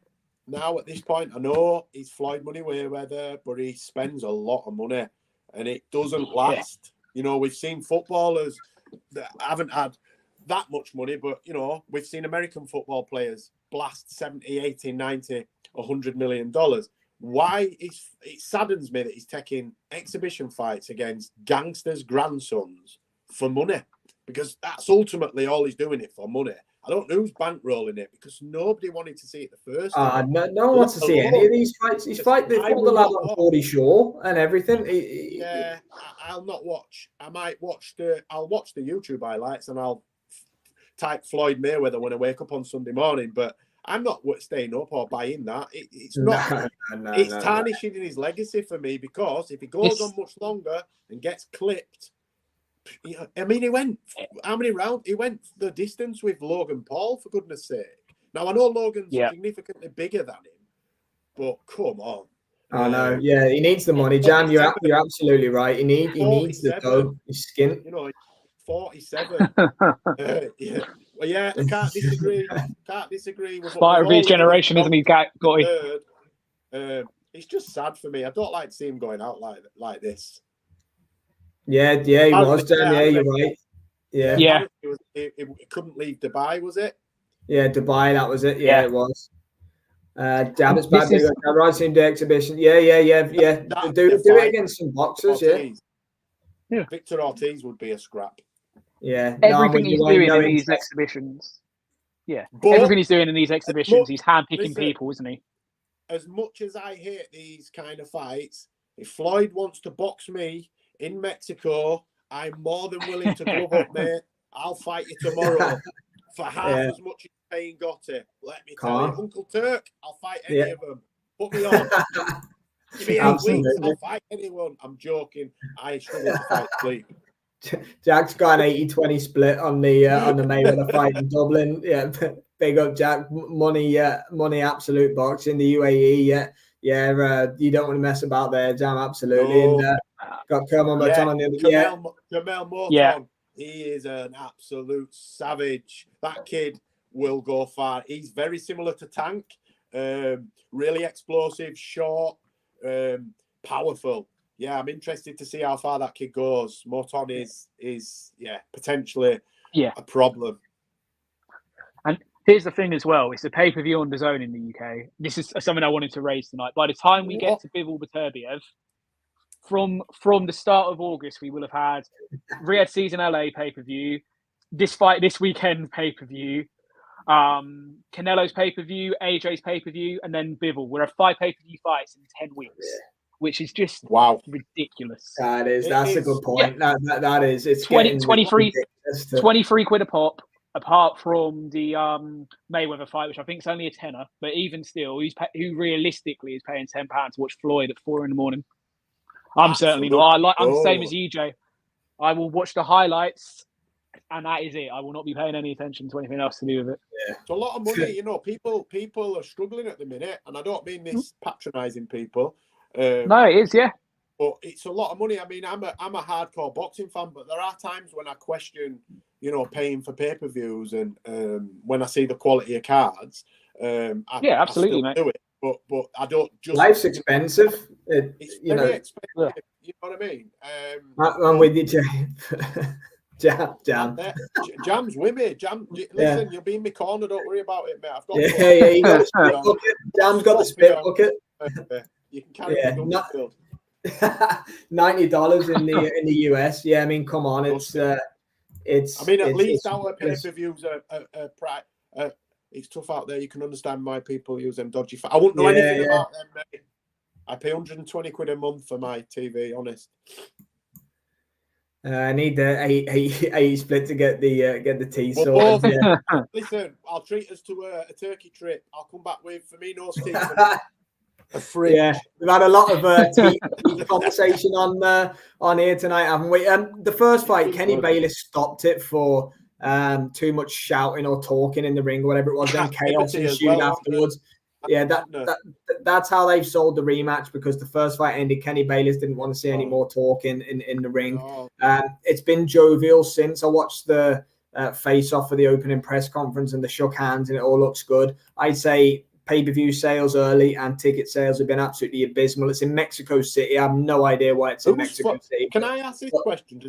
Now at this point, I know he's Floyd Money Mayweather, but he spends a lot of money, and it doesn't last. We've seen footballers that haven't had that much money, but we've seen American football players blast 70, 80, 90, $100 million. Why? It saddens me that he's taking exhibition fights against gangsters' grandsons for money, because that's ultimately all he's doing it for, money. I don't know who's bankrolling it because nobody wanted to see it the first time. No one wants to see any of these fights. He's fighting the lad on 40 Shaw and everything. I'll not watch. I'll watch the YouTube highlights and I'll type Floyd Mayweather when I wake up on Sunday morning. But I'm not staying up or buying that. It's not. It's tarnishing in his legacy for me because if he goes on much longer and gets clipped. I mean, he went how many rounds? He went the distance with Logan Paul, for goodness sake. Now, I know Logan's significantly bigger than him, but come on. I know. Yeah, he needs the money. Jam, you're absolutely right. He needs the dough. His skin. 47. Yeah. Well, yeah, I can't disagree. With Fighter of his generation, isn't he? It's just sad for me. I don't like to see him going out like this. Yeah, he was, Jam. Yeah, you're right. Yeah. It couldn't leave Dubai, was it? Yeah, Dubai, that was it. Yeah, it was. Damn, it's bad. Rising the exhibition. Yeah. Do it against some boxers, yeah. Victor Ortiz would be a scrap. Yeah. Everything he's doing in these exhibitions. Yeah. Everything he's doing in these exhibitions, he's handpicking people, isn't he? As much as I hate these kind of fights, if Floyd wants to box me in Mexico, I'm more than willing to glove up, mate. I'll fight you tomorrow for half as much as paying Gotti. Let me tell you, Uncle Turk, I'll fight any of them. Put me on. Give me 8 weeks, I'll fight anyone. I'm joking. I struggle to fight sleep. Jack's got an 80-20 split on the Mayweather fight in Dublin. Yeah, big up Jack. Money, absolute box in the UAE. Yeah, you don't want to mess about there, Jam. Absolutely. No. And got Kerman Baton on the other. Jamel Morton. He is an absolute savage. That kid will go far. He's very similar to Tank. Really explosive, short, powerful. Yeah, I'm interested to see how far that kid goes. Morton is potentially a problem. And here's the thing as well. It's a pay-per-view on DAZN in the UK. This is something I wanted to raise tonight. By the time we get to Bivol Beterbiev, from the start of August, we will have had Riyadh Season LA pay-per-view, this weekend pay-per-view, Canelo's pay-per-view, AJ's pay-per-view, and then Bivol. We'll have 5 pay-per-view fights in 10 weeks. Which is just ridiculous. That is. That's a good point. Yeah. That is. It's 23 quid a pop, apart from the Mayweather fight, which I think is only a tenner. But even still, who realistically is paying £10 to watch Floyd at 4 a.m? I'm certainly not. I'm the same as EJ. I will watch the highlights, and that is it. I will not be paying any attention to anything else to do with it. Yeah. It's a lot of money. People are struggling at the minute, and I don't mean this patronising people. No, it is, yeah. But it's a lot of money. I mean, I'm a hardcore boxing fan, but there are times when I question, paying for pay-per-views and when I see the quality of cards. Absolutely, I still do it, but I don't just. Life's expensive. It's very expensive. Yeah. You know what I mean? I'm with you, Jam. Jam's with me. Listen, you'll be in my corner. Don't worry about it, mate. I've got. You got the spit bucket. Jam's got the spit bucket. You can carry $90 in the US. Yeah, I mean, come on, it's. I mean, at least our pay-per-views are it's tough out there. You can understand why people use them dodgy. I wouldn't know anything about them, mate. I pay 120 quid a month for my TV. Honest. I need the 80 split to get the tea sorted. Listen, I'll treat us to a turkey trip. I'll come back with Firmino's tea. Yeah, we've had a lot of tea conversation on here tonight, haven't we? The first fight, Kenny Bayless stopped it for too much shouting or talking in the ring, or whatever it was. Then chaos ensued afterwards. Yeah, that's how they've sold the rematch, because the first fight ended. Kenny Bayless didn't want to see any more talking in the ring. It's been jovial since. I watched the face-off for the opening press conference, and they shook hands, and it all looks good. I'd say pay-per-view sales early and ticket sales have been absolutely abysmal. It's in Mexico City. I have no idea why it's in Mexico City. Can I ask this question?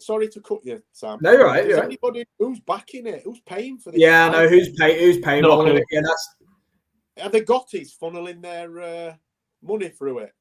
Sorry to cut you, Sam. No, you're right. Anybody who's backing it? Who's paying for this? Yeah, I know who's paying. Yeah, are the Gottis funneling their money through it?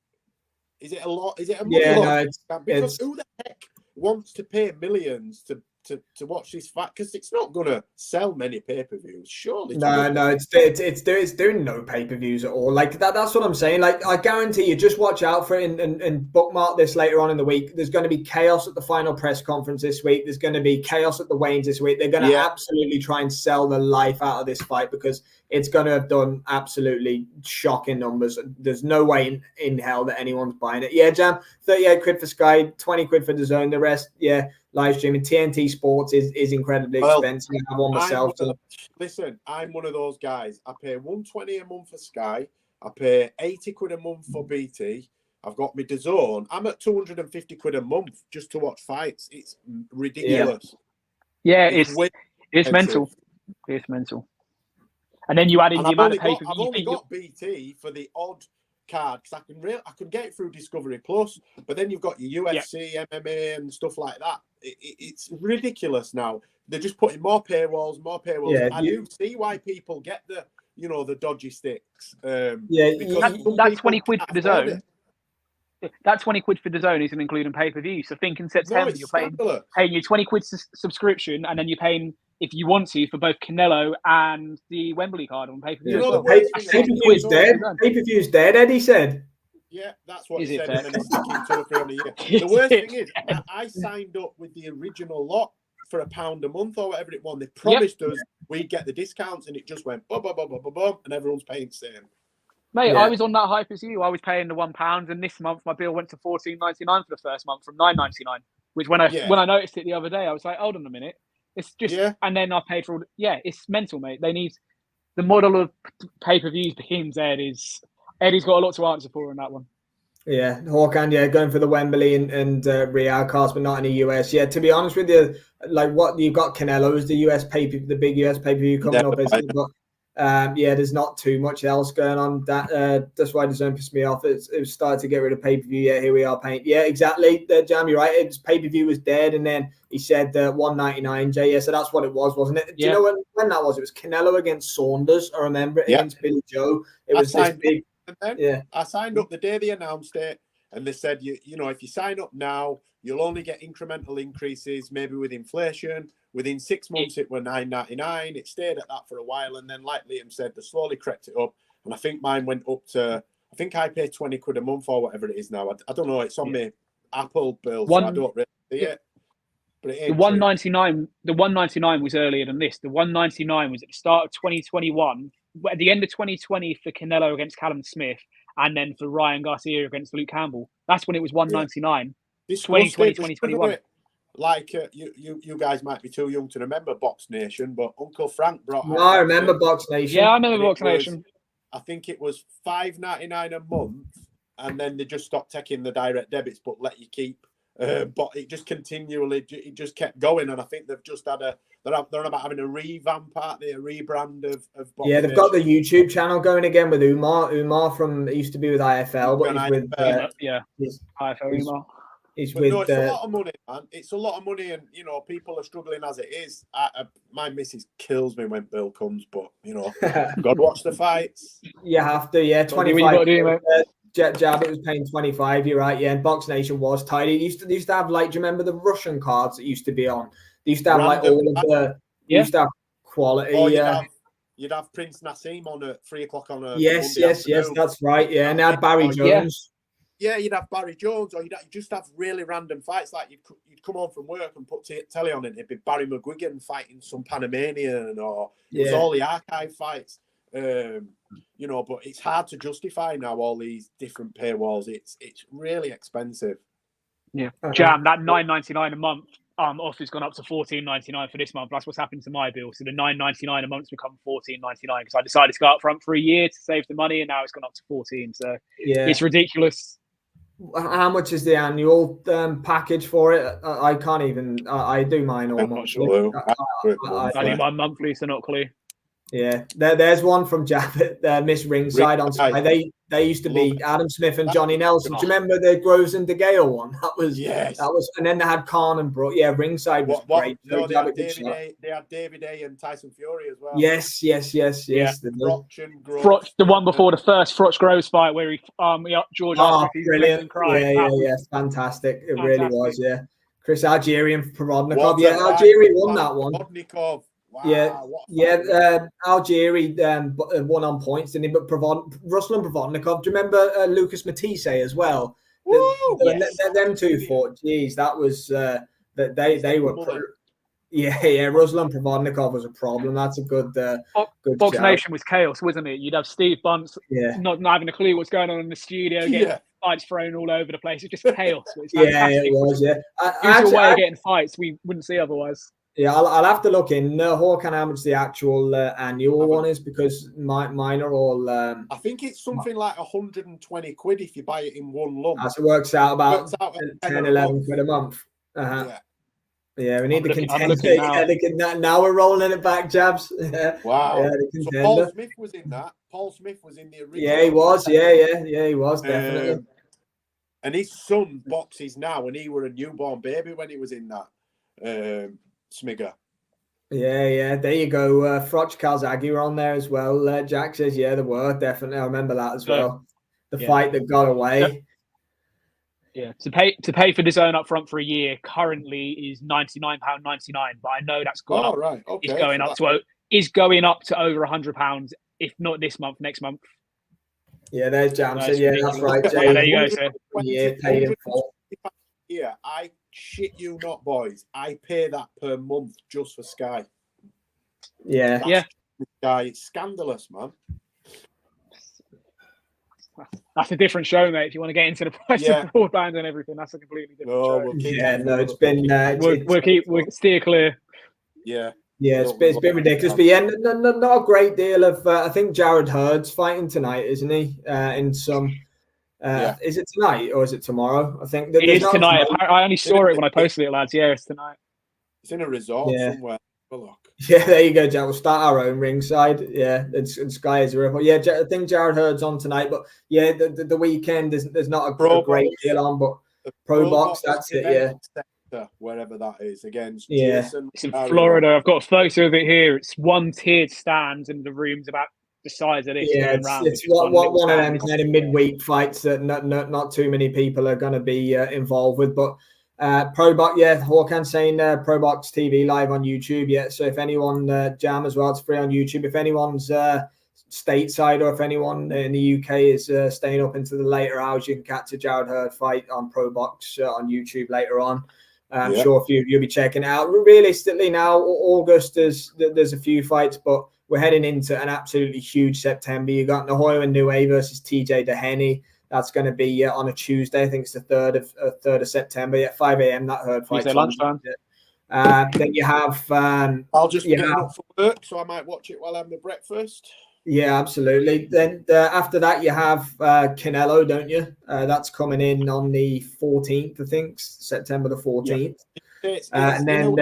Is it a lot? Is it a money lot? No, because who the heck wants to pay millions to watch this fight? Because it's not going to sell many pay-per-views, surely. No, it's doing no pay-per-views at all. Like that's what I'm saying. Like I guarantee you, just watch out for it and bookmark this later on in the week. There's going to be chaos at the final press conference this week. There's going to be chaos at the weigh-ins this week. They're going to absolutely try and sell the life out of this fight because it's going to have done absolutely shocking numbers. There's no way in hell that anyone's buying it. Yeah, Jam, 38 quid for Sky, 20 quid for DAZN. The rest, live streaming. TNT Sports is incredibly expensive. I have one myself. Listen, I'm one of those guys. I pay $120 a month for Sky. I pay 80 quid a month for BT. I've got my DAZN. I'm at 250 quid a month just to watch fights. It's ridiculous. Yeah, it's mental. It's mental. And then you add in the amount of pay-per-view. I've only got BT for the odd card because I can get it through Discovery Plus, but then you've got your UFC, MMA, and stuff like that. It's ridiculous now. They're just putting more paywalls. Yeah, I do see why people get the dodgy sticks. That's 20 quid for DAZN. That 20 quid for DAZN isn't including pay-per-view. So think in September you're paying your 20 quid subscription, and then you're paying, if you want to, for both Canelo and the Wembley card on pay-per-view. Pay-per-view's dead. Pay-per-view's dead, Eddie said. Yeah, that's what he said, and then he's sticking 2 or 3 on a year. The worst thing is, I signed up with the original lot for £1 a month or whatever it was. They promised us we'd get the discounts, and it just went boom, boom, boom, boom, boom, and everyone's paying the same. Mate, I was on that hype as you. I was paying the £1, and this month my bill went to $14.99 for the first month from $9.99. Which when I noticed it the other day, I was like, hold on a minute, it's just. And then I paid for all. It's mental, mate. They need the model of pay-per-views begins. Eddie's got a lot to answer for in that one. Yeah, Hawkan, going for the Wembley and Riyadh cards, but not in the US. Yeah, to be honest with you, like what you've got Canelo is the US the big US pay-per-view coming up, isn't it? But there's not too much else going on. That's why DAZN pissed me off. It started to get rid of pay-per-view. Yeah, here we are paying. Yeah, exactly. Jam, you're right. It's pay-per-view was dead, and then he said $199. Jay, so that's what it was, wasn't it? Do you know when that was? It was Canelo against Saunders. I remember it against Billy Joe. It was this big. I signed up the day they announced it, and they said, if you sign up now, you'll only get incremental increases, maybe with inflation. Within 6 months, it were $9.99. It stayed at that for a while, and then, like Liam said, they slowly crept it up. And I think mine went up to, I think I pay 20 quid a month or whatever it is now. I don't know. It's on my Apple bill, so I don't really see it. But it the $199 was earlier than this. The $199 was at the start of 2021, at the end of 2020 for Canelo against Callum Smith, and then for Ryan Garcia against Luke Campbell. That's when it was $199. This 2020, 2021. Like you guys might be too young to remember Box Nation, but Uncle Frank brought. No, I remember Box Nation. Yeah, I remember Box Nation. I think it was $5.99 a month, and then they just stopped taking the direct debits, but let you keep. But it just continually, it just kept going, and I think they've just had they're about having a revamp, a rebrand of Box they've got the YouTube channel going again with Umar from used to be with IFL, but he's with IFL Umar. It's a lot of money, man. It's a lot of money, and people are struggling as it is. My missus kills me when Bill comes, but got to watch the fights. You have to, 25. Jab, it was paying 25. You're right, and Box Nation was tight. It used to have, like, do you remember the Russian cards that used to be on? They used to have like all of the. Used to have quality. Or you'd have Prince Nassim on at 3:00 on a. Yes, that's right. Yeah, and they had Barry Jones. Yeah, you'd have Barry Jones, or you'd just have really random fights. Like you'd come home from work and put telly on, and it'd be Barry McGuigan fighting some Panamanian, or it was all the archive fights. But it's hard to justify now all these different paywalls. It's really expensive. Yeah, Jam, that $9.99 a month offer's gone up to $14.99 for this month. That's what's happened to my bill. So the $9.99 a month's become $14.99 because I decided to go up front for a year to save the money, and now it's gone up to $14. So it's ridiculous. How much is the annual package for it? I can't even. I do mine all monthly. I do mine monthly, so not clear. Yeah, there's one from Jaffet, Miss Ringside on Sky. They used to be Adam Smith and Johnny Nelson. Do you remember the Groves and DeGale one? That was, and then they had Khan and Brooke. Yeah, Ringside was great. No, they had David A and Tyson Fury as well. Yes. The one before the first Froch Groves fight where he George. Brilliant. Yeah, fantastic. It really was. Yeah. Chris Algerian Provodnikov. What Yeah, a Algerian fight. won that one. Provodnikov. Wow, Yeah, what a yeah. fight. Algerian won on points, didn't he? But Ruslan Provodnikov. Do you remember Lucas Matisse as well? Woo! Yes. Them two fought. Geez, that was that they were. Bullet. Yeah. Ruslan Provodnikov was a problem. That's a good Box shout. Nation was chaos, wasn't it? You'd have Steve Bunce Yeah. not having a clue what's going on in the studio, getting fights thrown all over the place. It's just chaos. It's fantastic. It was. Yeah, It was a way of getting fights we wouldn't see otherwise. Yeah, I'll have to look in Hawkan how much the actual annual one is, because mine are all. I think it's something like 120 quid if you buy it in one lump. As it works out about at 10, 11 quid a month. Yeah, we need the contender. Now we're rolling it back, Jabs. Wow. Yeah, so Paul Smith was in that. Paul Smith was in the original. Yeah, he was. Yeah, he was, definitely. And his son boxes now, and he were a newborn baby when he was in that. Smigger. Yeah. There you go. Froch Calzaghe were on there as well. Jack says, yeah, there were. Definitely. I remember that as well. The fight that got away. Yeah, to pay for the zone up front for a year currently is £99.99, but I know that's gone up. Right. Okay. Is going up to over £100, if not this month, next month. Yeah, there's Jam. So yeah, that's right. Jay. Yeah, there you go. So. Yeah, paid in full. Yeah, I shit you not, boys. I pay that per month just for Sky. Yeah. Sky, it's scandalous, man. That's a different show, mate. If you want to get into the price of broadband and everything, that's a completely different show. It's been. We'll steer clear. Yeah. Yeah, it's been ridiculous. But yeah, not a great deal of. I think Jared Hurd's fighting tonight, isn't he? In some. Is it tonight or is it tomorrow? I think it is tonight. I only saw it when I posted it, lads. Yeah, it's tonight. It's in a resort somewhere. Have a look. Yeah, there you go, Jack. We'll start our own ringside. Yeah, and Sky is a ripple. Yeah, I think Jared Hurd's on tonight, but yeah, the weekend there's not a great deal on, but Pro Box, that's it. Yeah, wherever that is against. Jason, it's in Florida. I've got a photo of it here. It's one tiered stand, and the room's about the size of this. Yeah, it's one of them kind of midweek fights that not too many people are going to be involved with, but. Pro Box, Hawkan saying Pro Box TV live on YouTube. Yeah, so if anyone Jam as well, it's free on YouTube. If anyone's stateside or if anyone in the UK is staying up into the later hours, you can catch a Jared Hurd fight on Pro Box on YouTube later on. I'm sure you'll be checking it out. Realistically, now August there's a few fights, but we're heading into an absolutely huge September. You got Nahoya Inoue versus TJ Dehenny. That's going to be on a Tuesday. I think it's the 3rd of September. Yeah, 5 a.m. That Hurd fight. Lunchtime. Then you have. I'll just get up for work, so I might watch it while I'm having breakfast. Yeah, absolutely. Then after that, you have Canelo, don't you? That's coming in on the 14th, I think, September the 14th. And then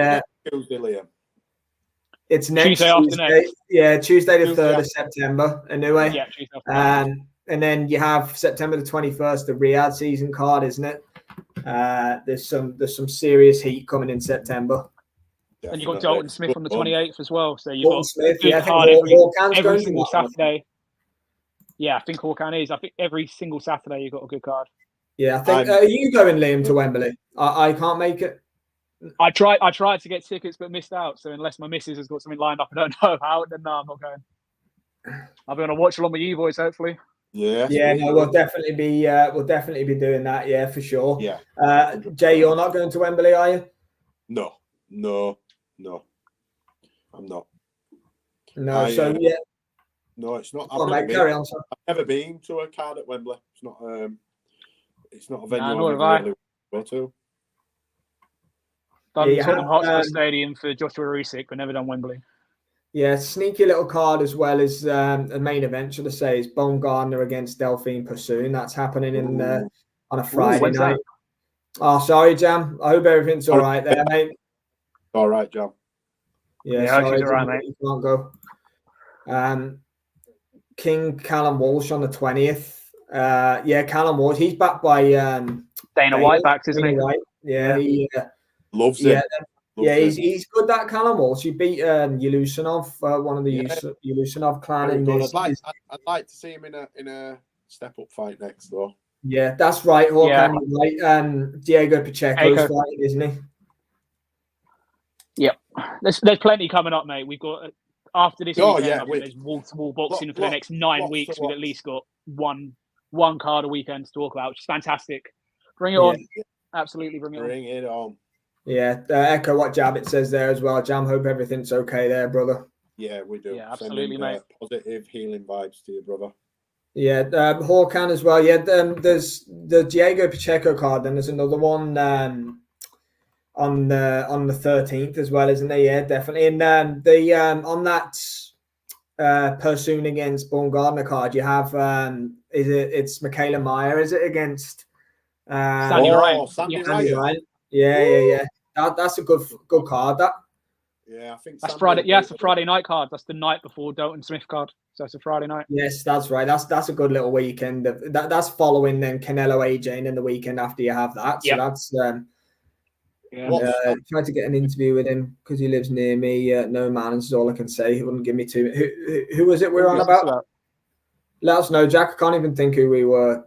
it's next Tuesday. Yeah, Tuesday the 3rd of September. Anyway. Yeah, Tuesday. And then you have September the 21st, the Riyadh season card, isn't it? There's some serious heat coming in September. Definitely. And you've got Dalton Smith on the 28th as well. So you've got Smith, card every single Saturday. Yeah, I think Hawkan is. I think every single Saturday you've got a good card. Yeah, I think. Are you going, Liam, to Wembley? I can't make it. I tried to get tickets but missed out. So unless my missus has got something lined up I don't know about, then no, I'm not going. I'll be on a watch along with you boys, hopefully. No, we'll definitely be doing that. Yeah, for sure. Yeah. Jay, you're not going to Wembley, are you? No, I'm not. No, no, it's not. Carry on, sir. I've never been to a card at Wembley. It's not a venue I really go to. Done Tottenham Hotspur Stadium for Joshua Usyk, but never done Wembley. Yeah, sneaky little card as well as a main event, should I say, is Bone Gardner against Delphine Pursoon. That's happening on a Friday night. Oh, sorry, Jam. I hope everything's all right there, mate. All right, Jam. Yeah, sorry, all right, mate. You can't go. King Callum Walsh on the 20th. Callum Walsh. He's backed by Dana White, isn't he? White. Yeah, he loves it. He's good. That Callum Walsh. He beat Yelusinov, one of the Yelusinov clan. I'd like to see him in a step up fight next, though. Yeah, that's right. Hawkan, right. Diego Pacheco's fighting, isn't he? There's plenty coming up, mate. We've got after this weekend, I think there's wall-to-wall boxing for the next 9 weeks. We've at least got one card a weekend to talk about, which is fantastic. Bring it on. Absolutely bring it on. Bring it on. Yeah, echo what Jabbit says there as well. Jam, hope everything's okay there, brother. Yeah, we do. Yeah, absolutely, mate. Positive healing vibes to you, brother. Yeah, Hawkan as well. Yeah, there's the Diego Pacheco card. Then there's another one on the 13th as well, isn't there? Yeah, definitely. And on that Pursoon against Baumgardner card, you have it's Michaela Meyer, is it, against Sandy Ryan? Sandy Ryan. Yeah. That's a good card. That. Yeah, I think that's Friday. Yeah, it's a Friday night card. That's the night before Dalton Smith card. So it's a Friday night. Yes, that's right. That's a good little weekend. That's following then Canelo AJ, and then the weekend after you have that. So that's. Tried to get an interview with him because he lives near me. No man, this is all I can say. He wouldn't give me too. Who was it we're on about? Let us know, Jack. I can't even think who we were.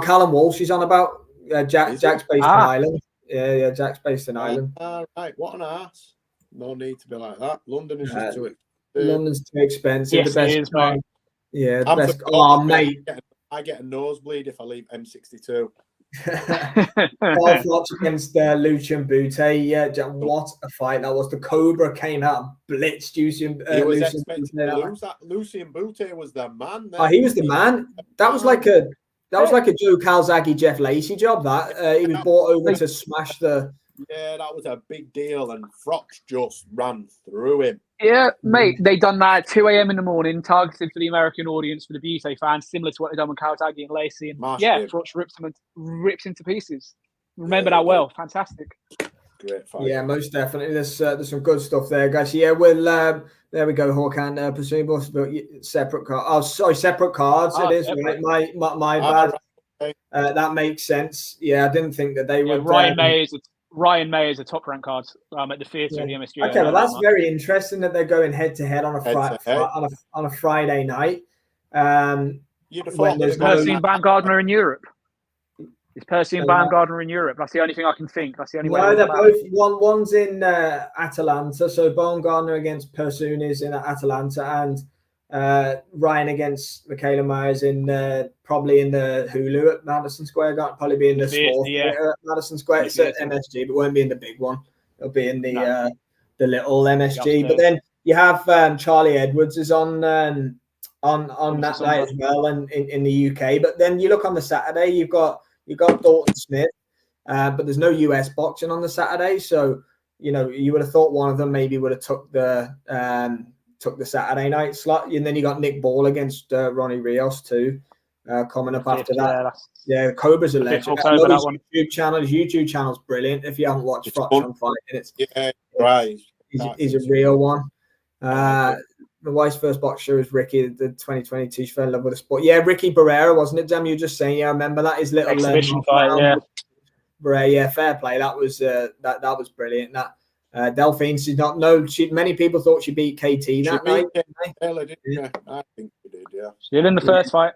Callum Walsh. He's on about. Jack's based in Ireland. Yeah. Jack's based in Ireland. Right. What an ass. No need to be like that. London is just too expensive. London's too expensive. Yes, the best it is, mate. Yeah, the best. Oh, mate. I get a nosebleed if I leave M62. Paul Flotch against Lucian Bute. Yeah, what a fight that was. The Cobra came out and blitzed Lucian. He was expecting to lose that. Lucian Bute was the man. Oh, he was the man. That was like a Joe Calzaghe, Jeff Lacey job. That he was brought over to smash the. Yeah, that was a big deal, and Froch just ran through him. Yeah, mate, they done that at 2 a.m. in the morning, targeted for the American audience, for the Bute fans, similar to what they done with Calzaghe and Lacey. And Froch rips into pieces. Remember that well. Fantastic. Great fight. Yeah, most definitely. There's some good stuff there, guys. Yeah, we'll there we go, Hawkan. Presumably, but separate cards. Oh, sorry, separate cards. It is right. My bad. That makes sense. Yeah, I didn't think that they would. Ryan May is a top rank card at the theatre of the MSG. Okay, well that's very interesting that they're going head to head on a Friday night. Is Percy and Baumgardner in Europe? Is Percy and Baumgardner in Europe? That's the only thing I can think. That's the only way. No, they're both. One's in Atalanta, so Baumgardner against Persoon is in Atalanta, and Ryan against Michaela Myers in probably in the Hulu at Madison Square Garden, probably be in the small theater at Madison Square. It's at MSG, but won't be in the big one. It'll be in the little MSG. But then you have Charlie Edwards is on that night as well, and in the UK. But then you look on the Saturday, you've got Dalton Smith, but there's no US boxing on the Saturday, so you would have thought one of them maybe would have took the Saturday night slot, and then you got Nick Ball against Ronnie Rios too, coming up after that. Yeah, Cobra's a legend. His YouTube channel's brilliant. If you haven't watched Froch on Fight, he's a real one. My wife's first boxer was Ricky, the 2022. She fell in love with the sport. Yeah, Ricky Barrera, wasn't it, Jam? You were just saying, yeah, I remember that. His little exhibition fight, yeah. Barrera, yeah, fair play. That was brilliant. That. Delphine, many people thought she beat KT that night. I think she did, yeah. She did in the first fight.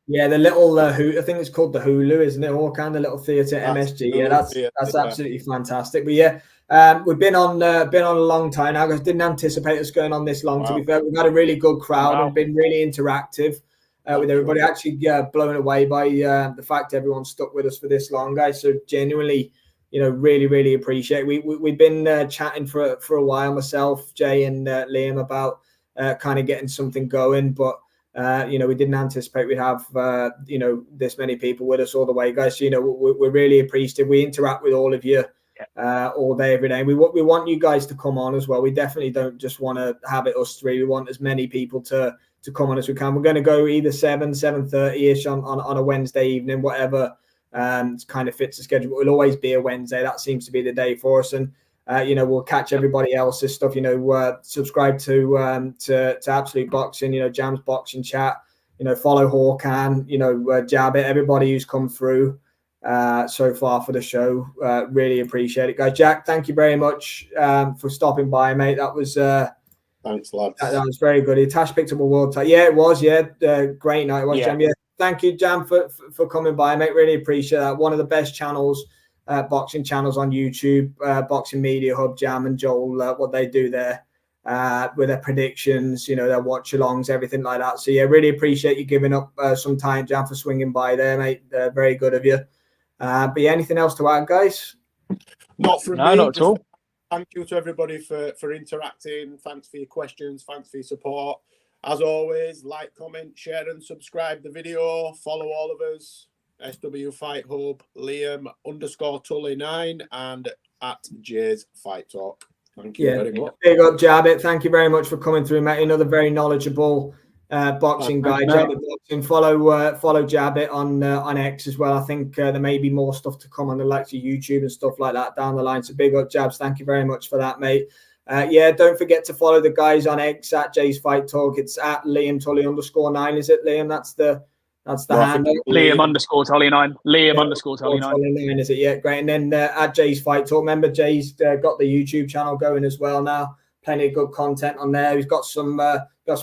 Yeah, the little I think it's called the Hulu, isn't it? All kind of little theatre MSG. Yeah, that's absolutely fantastic. But yeah, we've been on a long time now. I didn't anticipate us going on this long. Wow. To be fair, we've had a really good crowd and been really interactive with everybody. Actually, blown away by the fact everyone stuck with us for this long, guys. So genuinely. Really, really appreciate it. We've been chatting for a while, myself, Jay, and Liam, about kind of getting something going. But, we didn't anticipate we'd have, this many people with us all the way, guys. So, we're really appreciative. We interact with all of you all day, every day. We want you guys to come on as well. We definitely don't just want to have it us three. We want as many people to come on as we can. We're going to go either 7:30-ish on a Wednesday evening, whatever. Kind of fits the schedule. It'll always be a Wednesday. That seems to be the day for us, and we'll catch everybody else's stuff. Subscribe to Absolute Boxing. Jam's Boxing Chat. Follow Hawkan. Jabbit. Everybody who's come through so far for the show. Really appreciate it, guys. Jack, thank you very much for stopping by, mate. That was thanks, lads. That was very good. Tash picked up a world title. Yeah, it was. Yeah, great night. Jam. Yeah. Thank you, Jam, for coming by, mate. Really appreciate that. One of the best channels boxing channels on YouTube, Boxing Media Hub, Jam and Joel, what they do there with their predictions, their watch-alongs, everything like that. So, yeah, really appreciate you giving up some time, Jam, for swinging by there, mate. Very good of you. But yeah, anything else to add, guys? Not from me. No, not at all. Thank you to everybody for interacting. Thanks for your questions. Thanks for your support. As always, like, comment, share, and subscribe the video. Follow all of us. SW Fight Hub, Liam _Tully 9, and at Jay's Fight Talk. Thank you very much. Big up, Jabbit. Thank you very much for coming through, mate. Another very knowledgeable boxing guy. Jabbit Boxing. Follow Jabbit on X as well. I think there may be more stuff to come on the likes of YouTube and stuff like that down the line. So big up, Jabs. Thank you very much for that, mate. Don't forget to follow the guys on X at Jay's Fight Talk. It's at Liam Tully _9. Is it, Liam? That's the handle. Liam _Tully 9. Liam _Tully 9. Is it? Yeah, great. And then at Jay's Fight Talk. Remember, Jay's got the YouTube channel going as well now. Plenty of good content on there. He's got some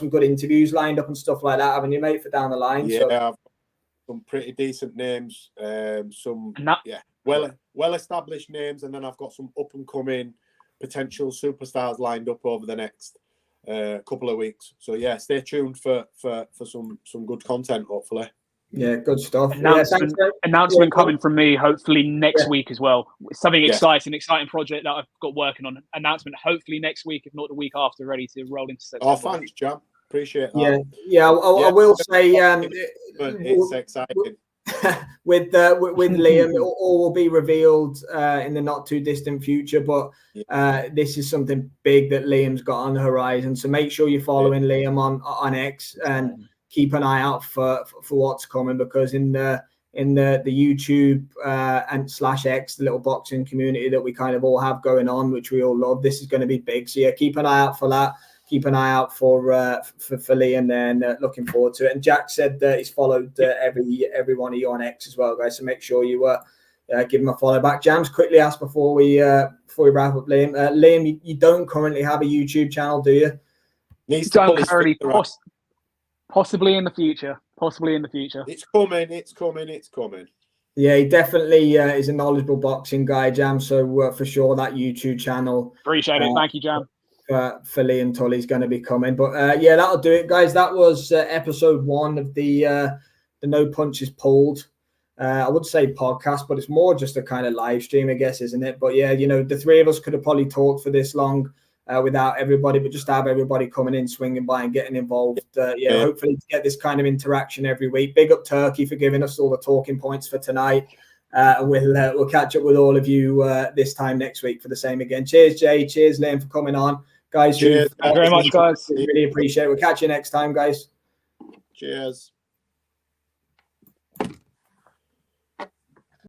good interviews lined up and stuff like that, haven't you, mate, for down the line? Yeah, I've some pretty decent names. Well-established names, and then I've got some up-and-coming potential superstars lined up over the next couple of weeks. So yeah, stay tuned for some good content, hopefully. Yeah, good stuff. Announcement coming from me, hopefully next week as well. Something exciting project that I've got working on. Announcement hopefully next week, if not the week after, ready to roll into September. Oh, thanks, Jam. Appreciate that. I will say it's exciting. with Liam, it all will be revealed in the not too distant future, but this is something big that Liam's got on the horizon, so make sure you're following Liam on X and keep an eye out for what's coming, because in the YouTube and /X, the little boxing community that we kind of all have going on, which we all love, this is going to be big. So yeah, keep an eye out for that. Keep an eye out for Liam there, and looking forward to it. And Jack said that he's followed every one of you on X as well, guys. So make sure you give him a follow back. Jams, quickly ask before we wrap up, Liam. Liam, you don't currently have a YouTube channel, do you? Possibly in the future. It's coming. Yeah, he definitely is a knowledgeable boxing guy, Jam. So for sure that YouTube channel. Appreciate it. Thank you, Jam. For Liam Tully's going to be coming. But that'll do it, guys. That was episode 1 of the No Punches Pulled. I would say podcast, but it's more just a kind of live stream, I guess, isn't it? But yeah, the three of us could have probably talked for this long without everybody, but just to have everybody coming in, swinging by and getting involved. Hopefully to get this kind of interaction every week. Big up Turkey for giving us all the talking points for tonight. And we'll catch up with all of you this time next week for the same again. Cheers, Jay. Cheers, Liam, for coming on. Guys, cheers. Thank you very much, guys. Really appreciate it. We'll catch you next time, guys. Cheers.